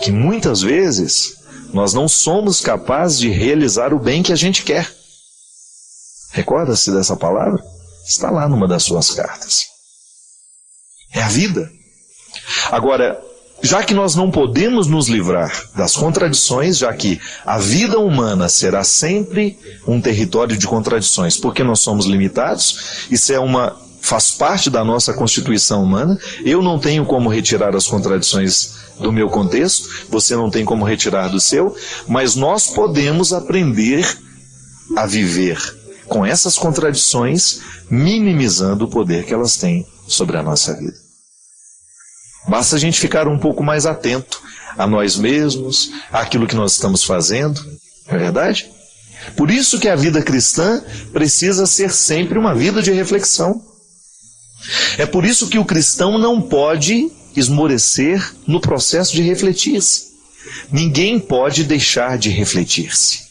Speaker 1: que muitas vezes nós não somos capazes de realizar o bem que a gente quer. Recorda-se dessa palavra? Está lá numa das suas cartas. É a vida. Agora, já que nós não podemos nos livrar das contradições, já que a vida humana será sempre um território de contradições, porque nós somos limitados, isso faz parte da nossa constituição humana, eu não tenho como retirar as contradições do meu contexto, você não tem como retirar do seu, mas nós podemos aprender a viver com essas contradições, minimizando o poder que elas têm sobre a nossa vida. Basta a gente ficar um pouco mais atento
Speaker 2: a nós mesmos, àquilo que nós estamos fazendo. Não é verdade? Por isso que a vida cristã precisa ser sempre uma vida de reflexão. É por isso que o cristão não pode esmorecer no processo de refletir-se. Ninguém pode deixar de refletir-se.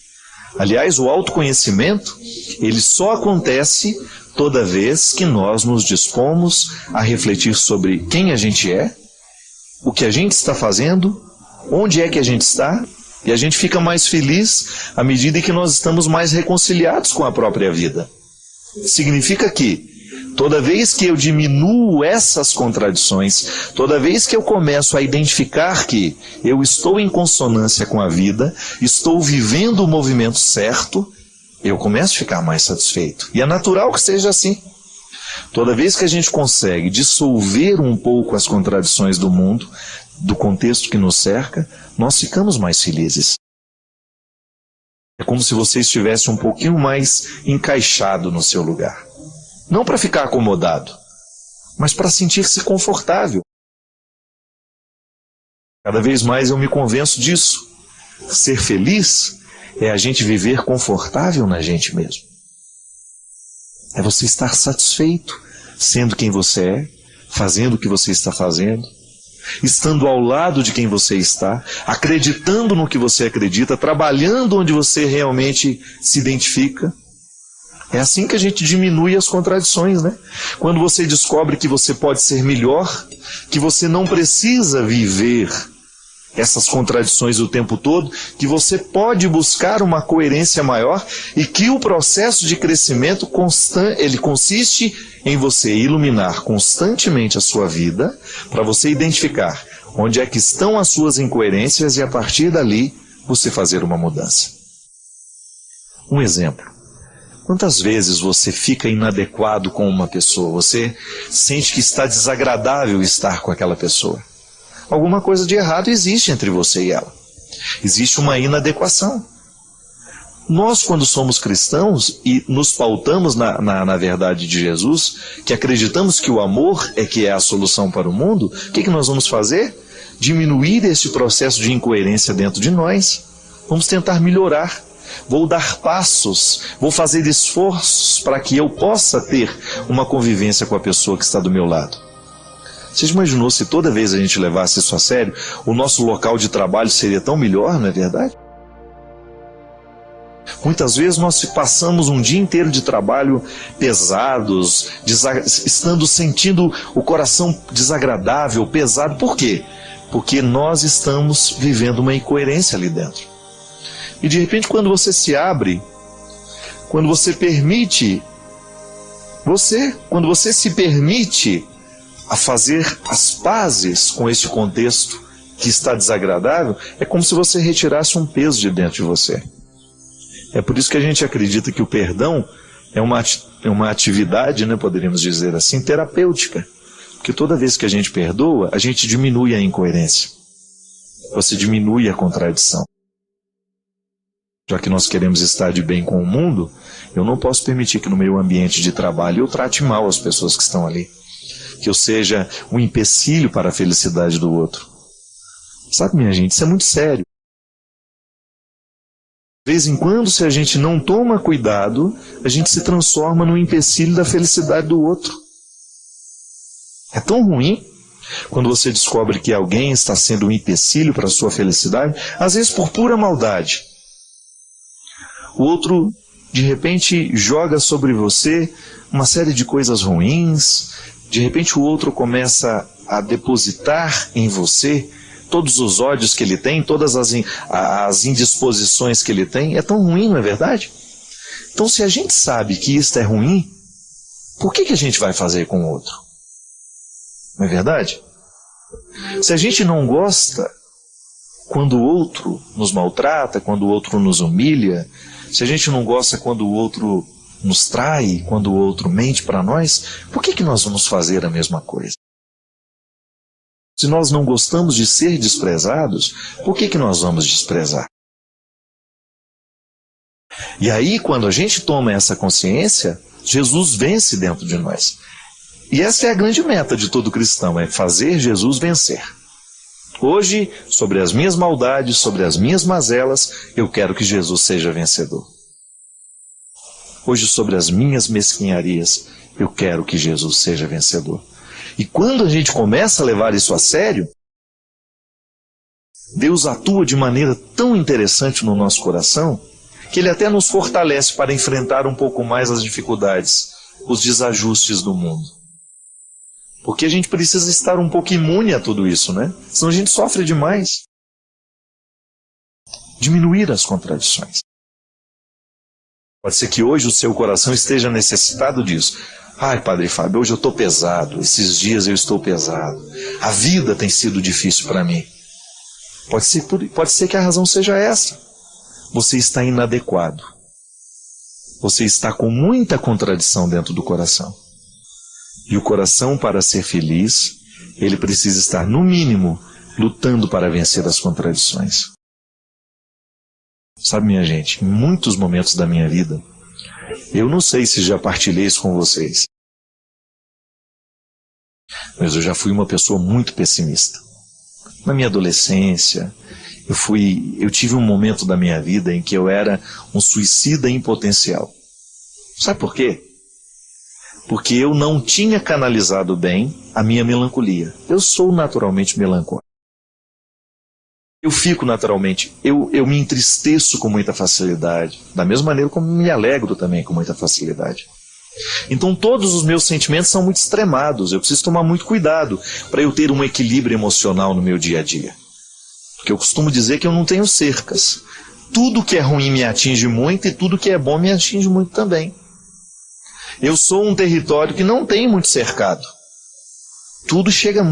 Speaker 2: Aliás, o autoconhecimento, ele só acontece toda vez que nós nos dispomos a refletir sobre quem a gente é, o que a gente está fazendo, onde é que a gente está, e a gente fica mais feliz à medida que nós estamos mais reconciliados com a própria vida. Significa que toda vez que eu diminuo essas contradições, toda vez que eu começo a identificar que eu estou em consonância com a vida, estou vivendo o movimento certo, eu começo a ficar mais satisfeito. E é natural que seja assim. Toda vez que a gente consegue dissolver um pouco as contradições do mundo, do contexto que nos cerca, nós ficamos mais felizes. É como se você estivesse um pouquinho mais encaixado no seu lugar. Não para ficar acomodado, mas para sentir-se confortável. Cada vez mais eu me convenço disso. Ser feliz é a gente viver confortável na gente mesmo. É você estar satisfeito, sendo quem você é, fazendo o que você está fazendo, estando ao lado de quem você está, acreditando no que você acredita, trabalhando onde você realmente se identifica. É assim que a gente diminui as contradições, né? Quando você descobre que você pode ser melhor, que você não precisa viver essas contradições o tempo todo, que você pode buscar uma coerência maior e que o processo de crescimento constante, ele consiste em você iluminar constantemente a sua vida para você identificar onde é que estão as suas incoerências e a partir dali você fazer uma mudança. Um exemplo. Quantas vezes você fica inadequado com uma pessoa? Você sente que está desagradável estar com aquela pessoa? Alguma coisa de errado existe entre você e ela. Existe uma inadequação. Nós, quando somos cristãos e nos pautamos na verdade de Jesus, que acreditamos que o amor é que é a solução para o mundo, o que nós vamos fazer? Diminuir esse processo de incoerência dentro de nós. Vamos tentar melhorar. Vou dar passos, vou fazer esforços para que eu possa ter uma convivência com a pessoa que está do meu lado. Você já imaginou se toda vez a gente levasse isso a sério, o nosso local de trabalho seria tão melhor, não é verdade? Muitas vezes nós passamos um dia inteiro de trabalho pesados, sentindo o coração desagradável, pesado. Por quê? Porque nós estamos vivendo uma incoerência ali dentro. E de repente quando você se abre, quando você se permite a fazer as pazes com esse contexto que está desagradável, é como se você retirasse um peso de dentro de você. É por isso que a gente acredita que o perdão é uma atividade, né, poderíamos dizer assim, terapêutica. Porque toda vez que a gente perdoa, a gente diminui a incoerência. Você diminui a contradição. Já que nós queremos estar de bem com o mundo, eu não posso permitir que no meu ambiente de trabalho eu trate mal as pessoas que estão ali. Que eu seja um empecilho para a felicidade do outro. Sabe, minha gente, isso é muito sério. De vez em quando, se a gente não toma cuidado, a gente se transforma num empecilho da felicidade do outro. É tão ruim quando você descobre que alguém está sendo um empecilho para a sua felicidade, às vezes por pura maldade. O outro, de repente, joga sobre você uma série de coisas ruins. De repente o outro começa a depositar em você todos os ódios que ele tem, todas as indisposições que ele tem. É tão ruim, não é verdade? Então, se a gente sabe que isso é ruim, por que a gente vai fazer com o outro? Não é verdade? Se a gente não gosta quando o outro nos maltrata, quando o outro nos humilha, se a gente não gosta quando o outro nos trai, quando o outro mente para nós, por que nós vamos fazer a mesma coisa? Se nós não gostamos de ser desprezados, por que nós vamos desprezar? E aí, quando a gente toma essa consciência, Jesus vence dentro de nós. E essa é a grande meta de todo cristão, é fazer Jesus vencer. Hoje, sobre as minhas maldades, sobre as minhas mazelas, eu quero que Jesus seja vencedor. Hoje, sobre as minhas mesquinharias, eu quero que Jesus seja vencedor. E quando a gente começa a levar isso a sério, Deus atua de maneira tão interessante no nosso coração, que Ele até nos fortalece para enfrentar um pouco mais as dificuldades, os desajustes do mundo. Porque a gente precisa estar um pouco imune a tudo isso, né? Senão a gente sofre demais. Diminuir as contradições. Pode ser que hoje o seu coração esteja necessitado disso. Ai, Padre Fábio, hoje eu estou pesado, esses dias eu estou pesado. A vida tem sido difícil para mim. Pode ser que a razão seja essa. Você está inadequado. Você está com muita contradição dentro do coração. E o coração, para ser feliz, ele precisa estar, no mínimo, lutando para vencer as contradições. Sabe, minha gente, em muitos momentos da minha vida, eu não sei se já partilhei isso com vocês, mas eu já fui uma pessoa muito pessimista. Na minha adolescência, eu tive um momento da minha vida em que eu era um suicida em potencial. Sabe por quê? Porque eu não tinha canalizado bem a minha melancolia. Eu sou naturalmente melancólico. Eu fico naturalmente, eu me entristeço com muita facilidade, da mesma maneira como me alegro também com muita facilidade. Então todos os meus sentimentos são muito extremados, eu preciso tomar muito cuidado para eu ter um equilíbrio emocional no meu dia a dia. Porque eu costumo dizer que eu não tenho cercas. Tudo que é ruim me atinge muito e tudo que é bom me atinge muito também. Eu sou um território que não tem muito cercado. Tudo chega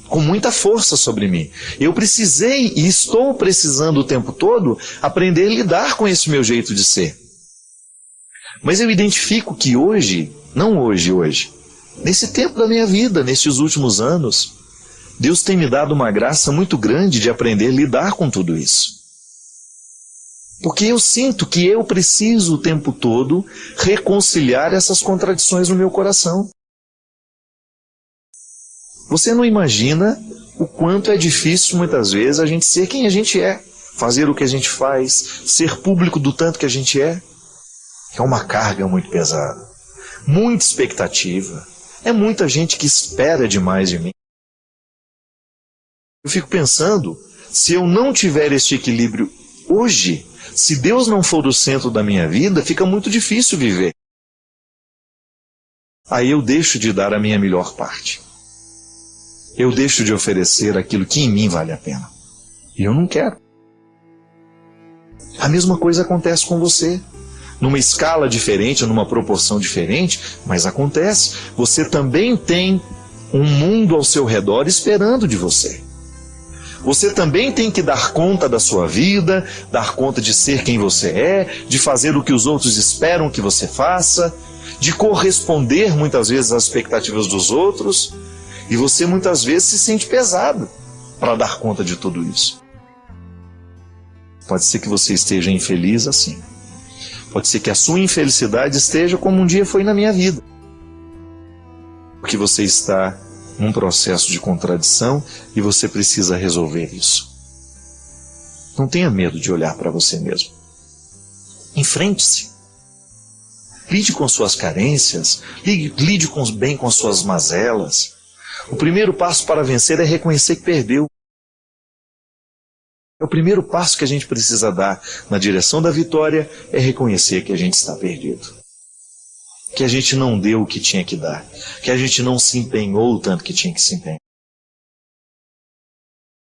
Speaker 2: com muita força sobre mim. Eu precisei e estou precisando o tempo todo aprender a lidar com esse meu jeito de ser. Mas eu identifico que hoje, nesse tempo da minha vida, nesses últimos anos, Deus tem me dado uma graça muito grande de aprender a lidar com tudo isso. Porque eu sinto que eu preciso o tempo todo reconciliar essas contradições no meu coração. Você não imagina o quanto é difícil muitas vezes a gente ser quem a gente é, fazer o que a gente faz, ser público do tanto que a gente é. É uma carga muito pesada, muita expectativa, é muita gente que espera demais de mim. Eu fico pensando, se eu não tiver este equilíbrio hoje, se Deus não for o centro da minha vida, fica muito difícil viver. Aí eu deixo de dar a minha melhor parte. Eu deixo de oferecer aquilo que em mim vale a pena. E eu não quero. A mesma coisa acontece com você. Numa escala diferente, numa proporção diferente, mas acontece. Você também tem um mundo ao seu redor esperando de você. Você também tem que dar conta da sua vida, dar conta de ser quem você é, de fazer o que os outros esperam que você faça, de corresponder muitas vezes às expectativas dos outros, e você muitas vezes se sente pesado para dar conta de tudo isso. Pode ser que você esteja infeliz assim. Pode ser que a sua infelicidade esteja como um dia foi na minha vida. Porque você está num processo de contradição e você precisa resolver isso. Não tenha medo de olhar para você mesmo. Enfrente-se. Lide com suas carências, lide bem com suas mazelas. O primeiro passo para vencer é reconhecer que perdeu. O primeiro passo que a gente precisa dar na direção da vitória é reconhecer que a gente está perdido. Que a gente não deu o que tinha que dar. Que a gente não se empenhou o tanto que tinha que se empenhar.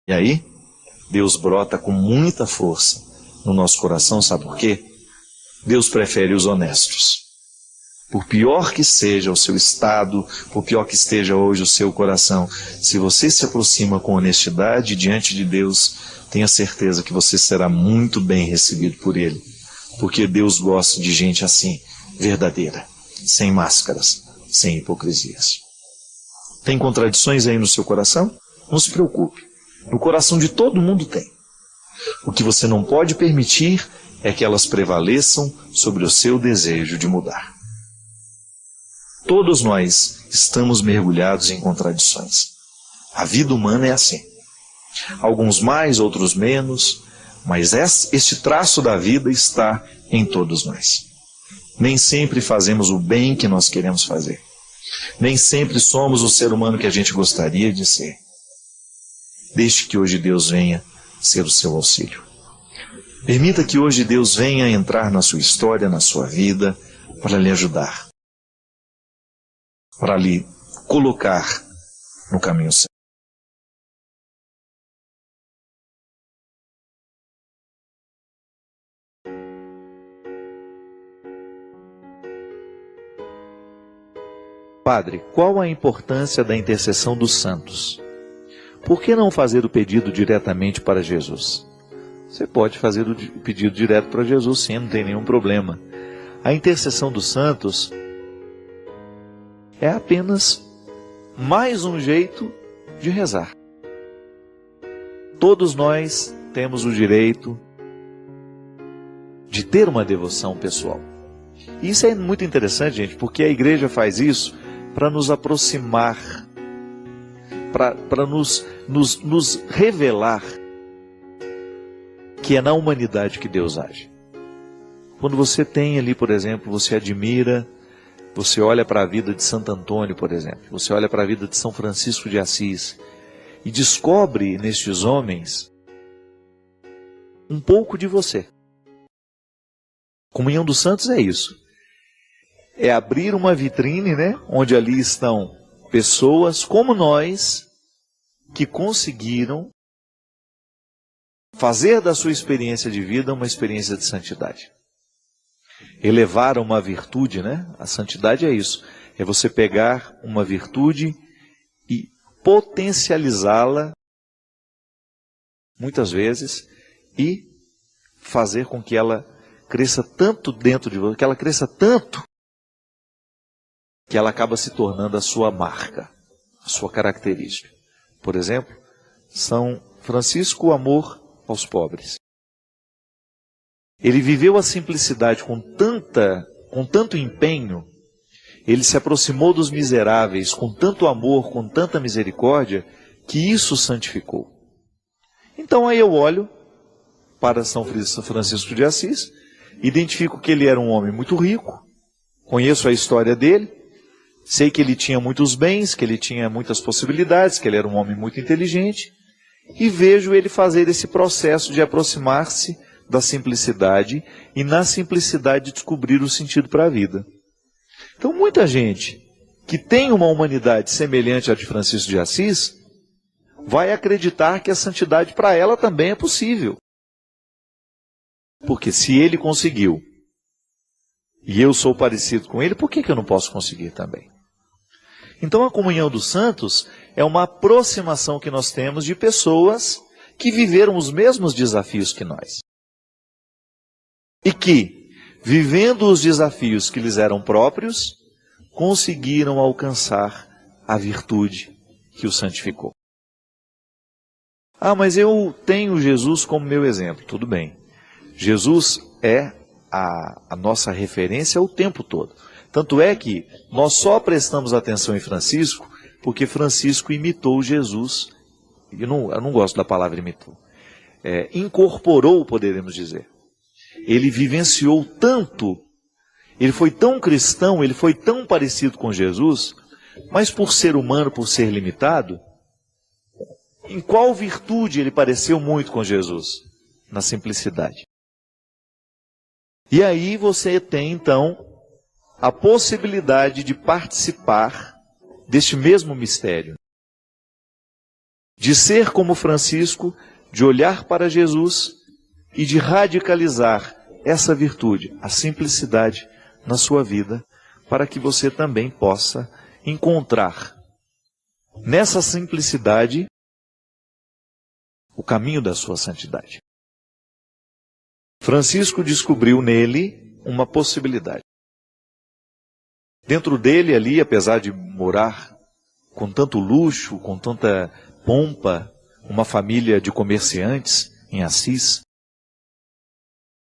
Speaker 2: E aí, Deus brota com muita força no nosso coração, sabe por quê? Deus prefere os honestos. Por pior que seja o seu estado, por pior que esteja hoje o seu coração, se você se aproxima com honestidade diante de Deus, tenha certeza que você será muito bem recebido por Ele. Porque Deus gosta de gente assim, verdadeira, sem máscaras, sem hipocrisias. Tem contradições aí no seu coração? Não se preocupe. No coração de todo mundo tem. O que você não pode permitir é que elas prevaleçam sobre o seu desejo de mudar. Todos nós estamos mergulhados em contradições. A vida humana é assim. Alguns mais, outros menos, mas este traço da vida está em todos nós. Nem sempre fazemos o bem que nós queremos fazer. Nem sempre somos o ser humano que a gente gostaria de ser. Deixe que hoje Deus venha ser o seu auxílio. Permita que hoje Deus venha entrar na sua história, na sua vida, para lhe ajudar, para lhe colocar no caminho certo.
Speaker 1: Padre, qual a importância da intercessão dos santos? Por que não fazer o pedido diretamente para Jesus? Você pode fazer o pedido direto para Jesus, sim, não tem nenhum problema. A intercessão dos santos é apenas mais um jeito de rezar. Todos nós temos o direito de ter uma devoção pessoal. E isso é muito interessante, gente, porque a igreja faz isso para nos aproximar, para nos revelar que é na humanidade que Deus age. Quando você tem ali, por exemplo, você admira, você olha para a vida de Santo Antônio, por exemplo, você olha para a vida de São Francisco de Assis e descobre nestes homens um pouco de você. Comunhão dos Santos é isso. É abrir uma vitrine, né, onde ali estão pessoas como nós que conseguiram fazer da sua experiência de vida uma experiência de santidade. Elevar uma virtude, né? A santidade é isso. É você pegar uma virtude e potencializá-la, muitas vezes, e fazer com que ela cresça tanto dentro de você, que ela cresça tanto, que ela acaba se tornando a sua marca, a sua característica. Por exemplo, São Francisco, o amor aos pobres. Ele viveu a simplicidade com tanto empenho, ele se aproximou dos miseráveis com tanto amor, com tanta misericórdia, que isso santificou. Então aí eu olho para São Francisco de Assis, identifico que ele era um homem muito rico, conheço a história dele, sei que ele tinha muitos bens, que ele tinha muitas possibilidades, que ele era um homem muito inteligente, e vejo ele fazer esse processo de aproximar-se da simplicidade e na simplicidade descobrir o sentido para a vida. Então muita gente que tem uma humanidade semelhante à de Francisco de Assis vai acreditar que a santidade para ela também é possível. Porque se ele conseguiu e eu sou parecido com ele, por que eu não posso conseguir também? Então a comunhão dos santos é uma aproximação que nós temos de pessoas que viveram os mesmos desafios que nós. E que, vivendo os desafios que lhes eram próprios, conseguiram alcançar a virtude que o santificou. Ah, mas eu tenho Jesus como meu exemplo. Tudo bem. Jesus é a nossa referência o tempo todo. Tanto é que nós só prestamos atenção em Francisco porque Francisco imitou Jesus. Eu não gosto da palavra imitou. Incorporou, poderemos dizer. Ele vivenciou tanto, ele foi tão cristão, ele foi tão parecido com Jesus, mas por ser humano, por ser limitado, em qual virtude ele pareceu muito com Jesus? Na simplicidade. E aí você tem então a possibilidade de participar deste mesmo mistério. De ser como Francisco, de olhar para Jesus e de radicalizar essa virtude, a simplicidade, na sua vida, para que você também possa encontrar nessa simplicidade o caminho da sua santidade. Francisco descobriu nele uma possibilidade. Dentro dele ali, apesar de morar com tanto luxo, com tanta pompa, uma família de comerciantes em Assis,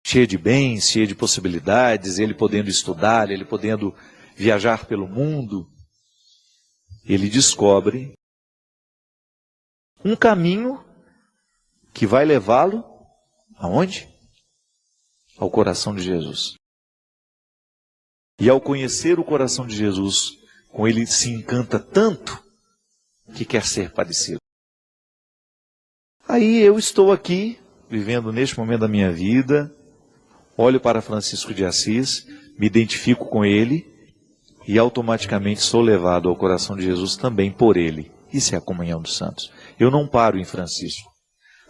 Speaker 1: cheia de bens, cheia de possibilidades, ele podendo estudar, ele podendo viajar pelo mundo, ele descobre um caminho que vai levá-lo aonde? Ao coração de Jesus. E ao conhecer o coração de Jesus, com ele se encanta tanto que quer ser parecido. Aí eu estou aqui, vivendo neste momento da minha vida, olho para Francisco de Assis, me identifico com ele e automaticamente sou levado ao coração de Jesus também por ele. Isso é a comunhão dos santos. Eu não paro em Francisco.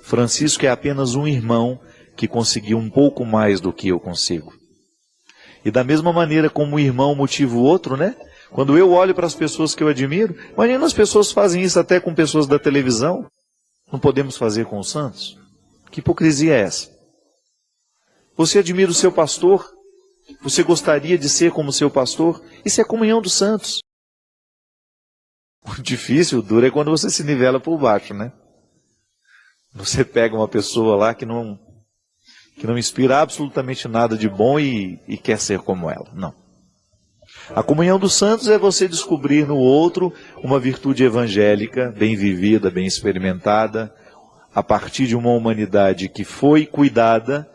Speaker 1: Francisco é apenas um irmão que conseguiu um pouco mais do que eu consigo. E da mesma maneira como um irmão motiva o outro, né? Quando eu olho para as pessoas que eu admiro, imagina as pessoas fazem isso até com pessoas da televisão. Não podemos fazer com os santos? Que hipocrisia é essa? Você admira o seu pastor? Você gostaria de ser como seu pastor? Isso é comunhão dos santos. O difícil, o duro é quando você se nivela por baixo, né? Você pega uma pessoa lá que não inspira absolutamente nada de bom e quer ser como ela. Não. A comunhão dos santos é você descobrir no outro uma virtude evangélica, bem vivida, bem experimentada, a partir de uma humanidade que foi cuidada,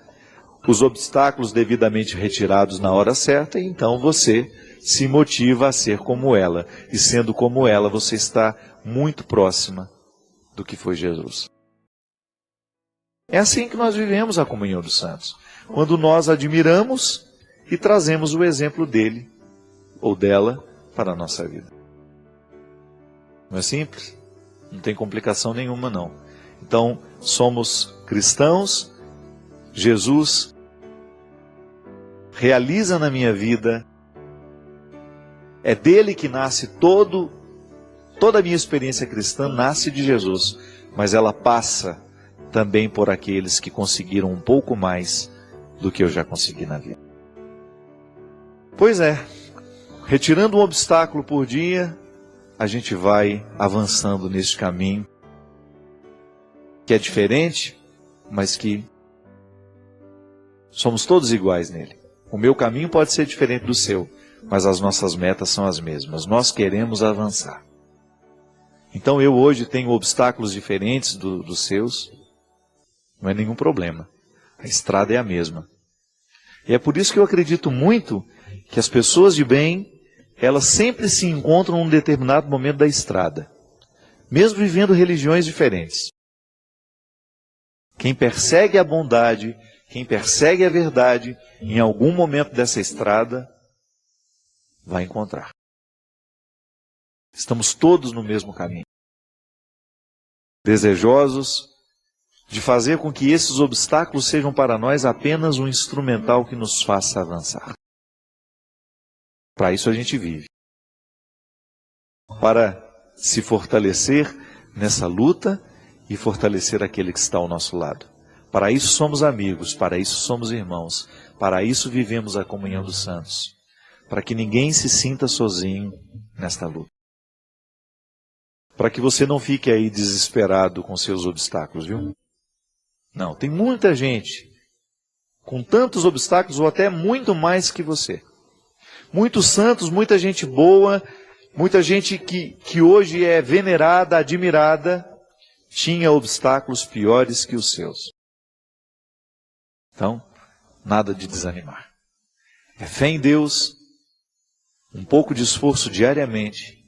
Speaker 1: os obstáculos devidamente retirados na hora certa, e então você se motiva a ser como ela. E sendo como ela, você está muito próxima do que foi Jesus. É assim que nós vivemos a comunhão dos santos. Quando nós admiramos e trazemos o exemplo dele ou dela para a nossa vida. Não é simples? Não tem complicação nenhuma, não. Então, somos cristãos, Jesus realiza na minha vida, é dele que nasce toda a minha experiência cristã nasce de Jesus, mas ela passa também por aqueles que conseguiram um pouco mais do que eu já consegui na vida. Pois é, retirando um obstáculo por dia, a gente vai avançando neste caminho, que é diferente, mas que somos todos iguais nele. O meu caminho pode ser diferente do seu, mas as nossas metas são as mesmas. Nós queremos avançar. Então eu hoje tenho obstáculos diferentes dos seus, não é nenhum problema. A estrada é a mesma. E é por isso que eu acredito muito que as pessoas de bem, elas sempre se encontram num determinado momento da estrada, mesmo vivendo religiões diferentes. Quem persegue a bondade, quem persegue a verdade, em algum momento dessa estrada, vai encontrar. Estamos todos no mesmo caminho. Desejosos de fazer com que esses obstáculos sejam para nós apenas um instrumental que nos faça avançar. Para isso a gente vive. Para se fortalecer nessa luta e fortalecer aquele que está ao nosso lado. Para isso somos amigos, para isso somos irmãos, para isso vivemos a comunhão dos santos. Para que ninguém se sinta sozinho nesta luta. Para que você não fique aí desesperado com seus obstáculos, viu? Não, tem muita gente com tantos obstáculos ou até muito mais que você. Muitos santos, muita gente boa, muita gente que hoje é venerada, admirada, tinha obstáculos piores que os seus. Então, nada de desanimar. É fé em Deus, um pouco de esforço diariamente,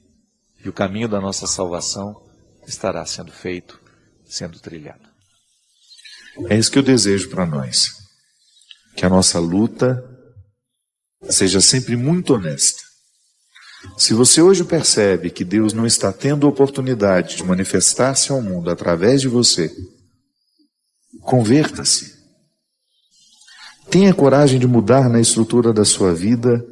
Speaker 1: e o caminho da nossa salvação estará sendo feito, sendo trilhado.
Speaker 3: É isso que eu desejo para nós. Que a nossa luta seja sempre muito honesta. Se você hoje percebe que Deus não está tendo oportunidade de manifestar-se ao mundo através de você, converta-se. Tenha coragem de mudar na estrutura da sua vida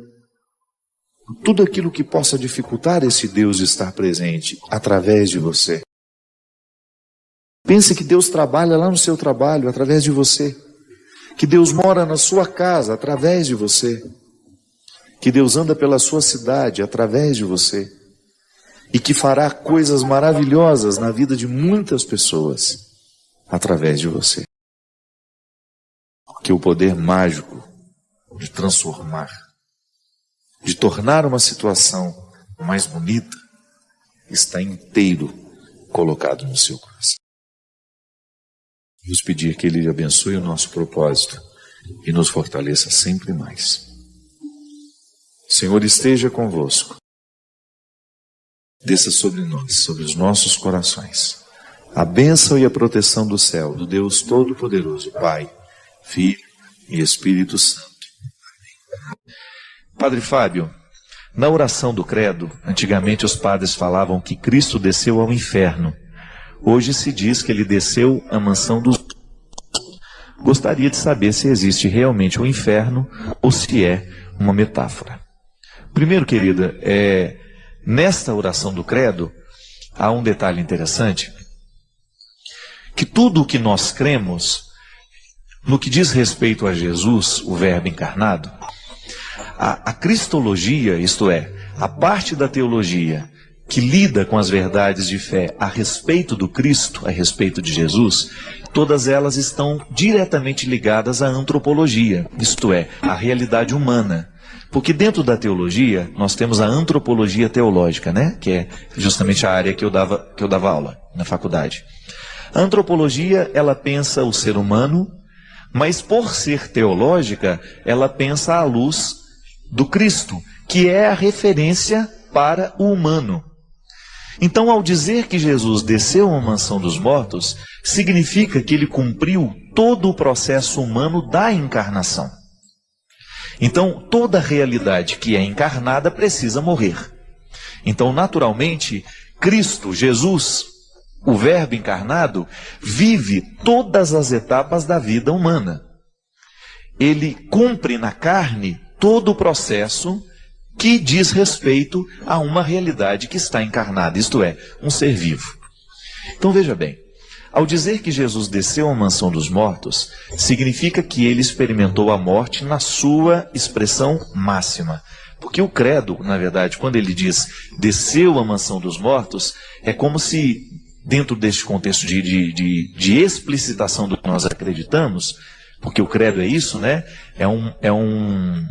Speaker 3: tudo aquilo que possa dificultar esse Deus de estar presente através de você. Pense que Deus trabalha lá no seu trabalho através de você. Que Deus mora na sua casa através de você. Que Deus anda pela sua cidade através de você. E que fará coisas maravilhosas na vida de muitas pessoas através de você. Porque o poder mágico de transformar, de tornar uma situação mais bonita, está inteiro colocado no seu coração.
Speaker 1: Vos pedir que Ele abençoe o nosso propósito e nos fortaleça sempre mais. O Senhor esteja convosco. Desça sobre nós, sobre os nossos corações, a bênção e a proteção do céu, do Deus Todo-Poderoso, Pai, Filho e Espírito Santo. Padre Fábio, na oração do credo, antigamente os padres falavam que Cristo desceu ao inferno. Hoje se diz que ele desceu à mansão dos... Gostaria de saber se existe realmente o inferno ou se é uma metáfora. Primeiro, querida, nesta oração do credo, há um detalhe interessante, que tudo o que nós cremos, no que diz respeito a Jesus, o Verbo encarnado, a cristologia, isto é, a parte da teologia que lida com as verdades de fé a respeito do Cristo, a respeito de Jesus, todas elas estão diretamente ligadas à antropologia, isto é, à realidade humana. Porque dentro da teologia, nós temos a antropologia teológica, né? Que é justamente a área que eu dava aula na faculdade. A antropologia, ela pensa o ser humano, mas por ser teológica, ela pensa à luz do Cristo, que é a referência para o humano. Então, ao dizer que Jesus desceu à mansão dos mortos, significa que ele cumpriu todo o processo humano da encarnação. Então, toda realidade que é encarnada precisa morrer. Então, naturalmente, Cristo, Jesus, o Verbo encarnado, vive todas as etapas da vida humana. Ele cumpre na carne todo o processo que diz respeito a uma realidade que está encarnada, isto é, um ser vivo. Então veja bem, ao dizer que Jesus desceu à mansão dos mortos, significa que ele experimentou a morte na sua expressão máxima. Porque o credo, na verdade, quando ele diz desceu à mansão dos mortos, é como se, dentro deste contexto de explicitação do que nós acreditamos, porque o credo é isso, né? É um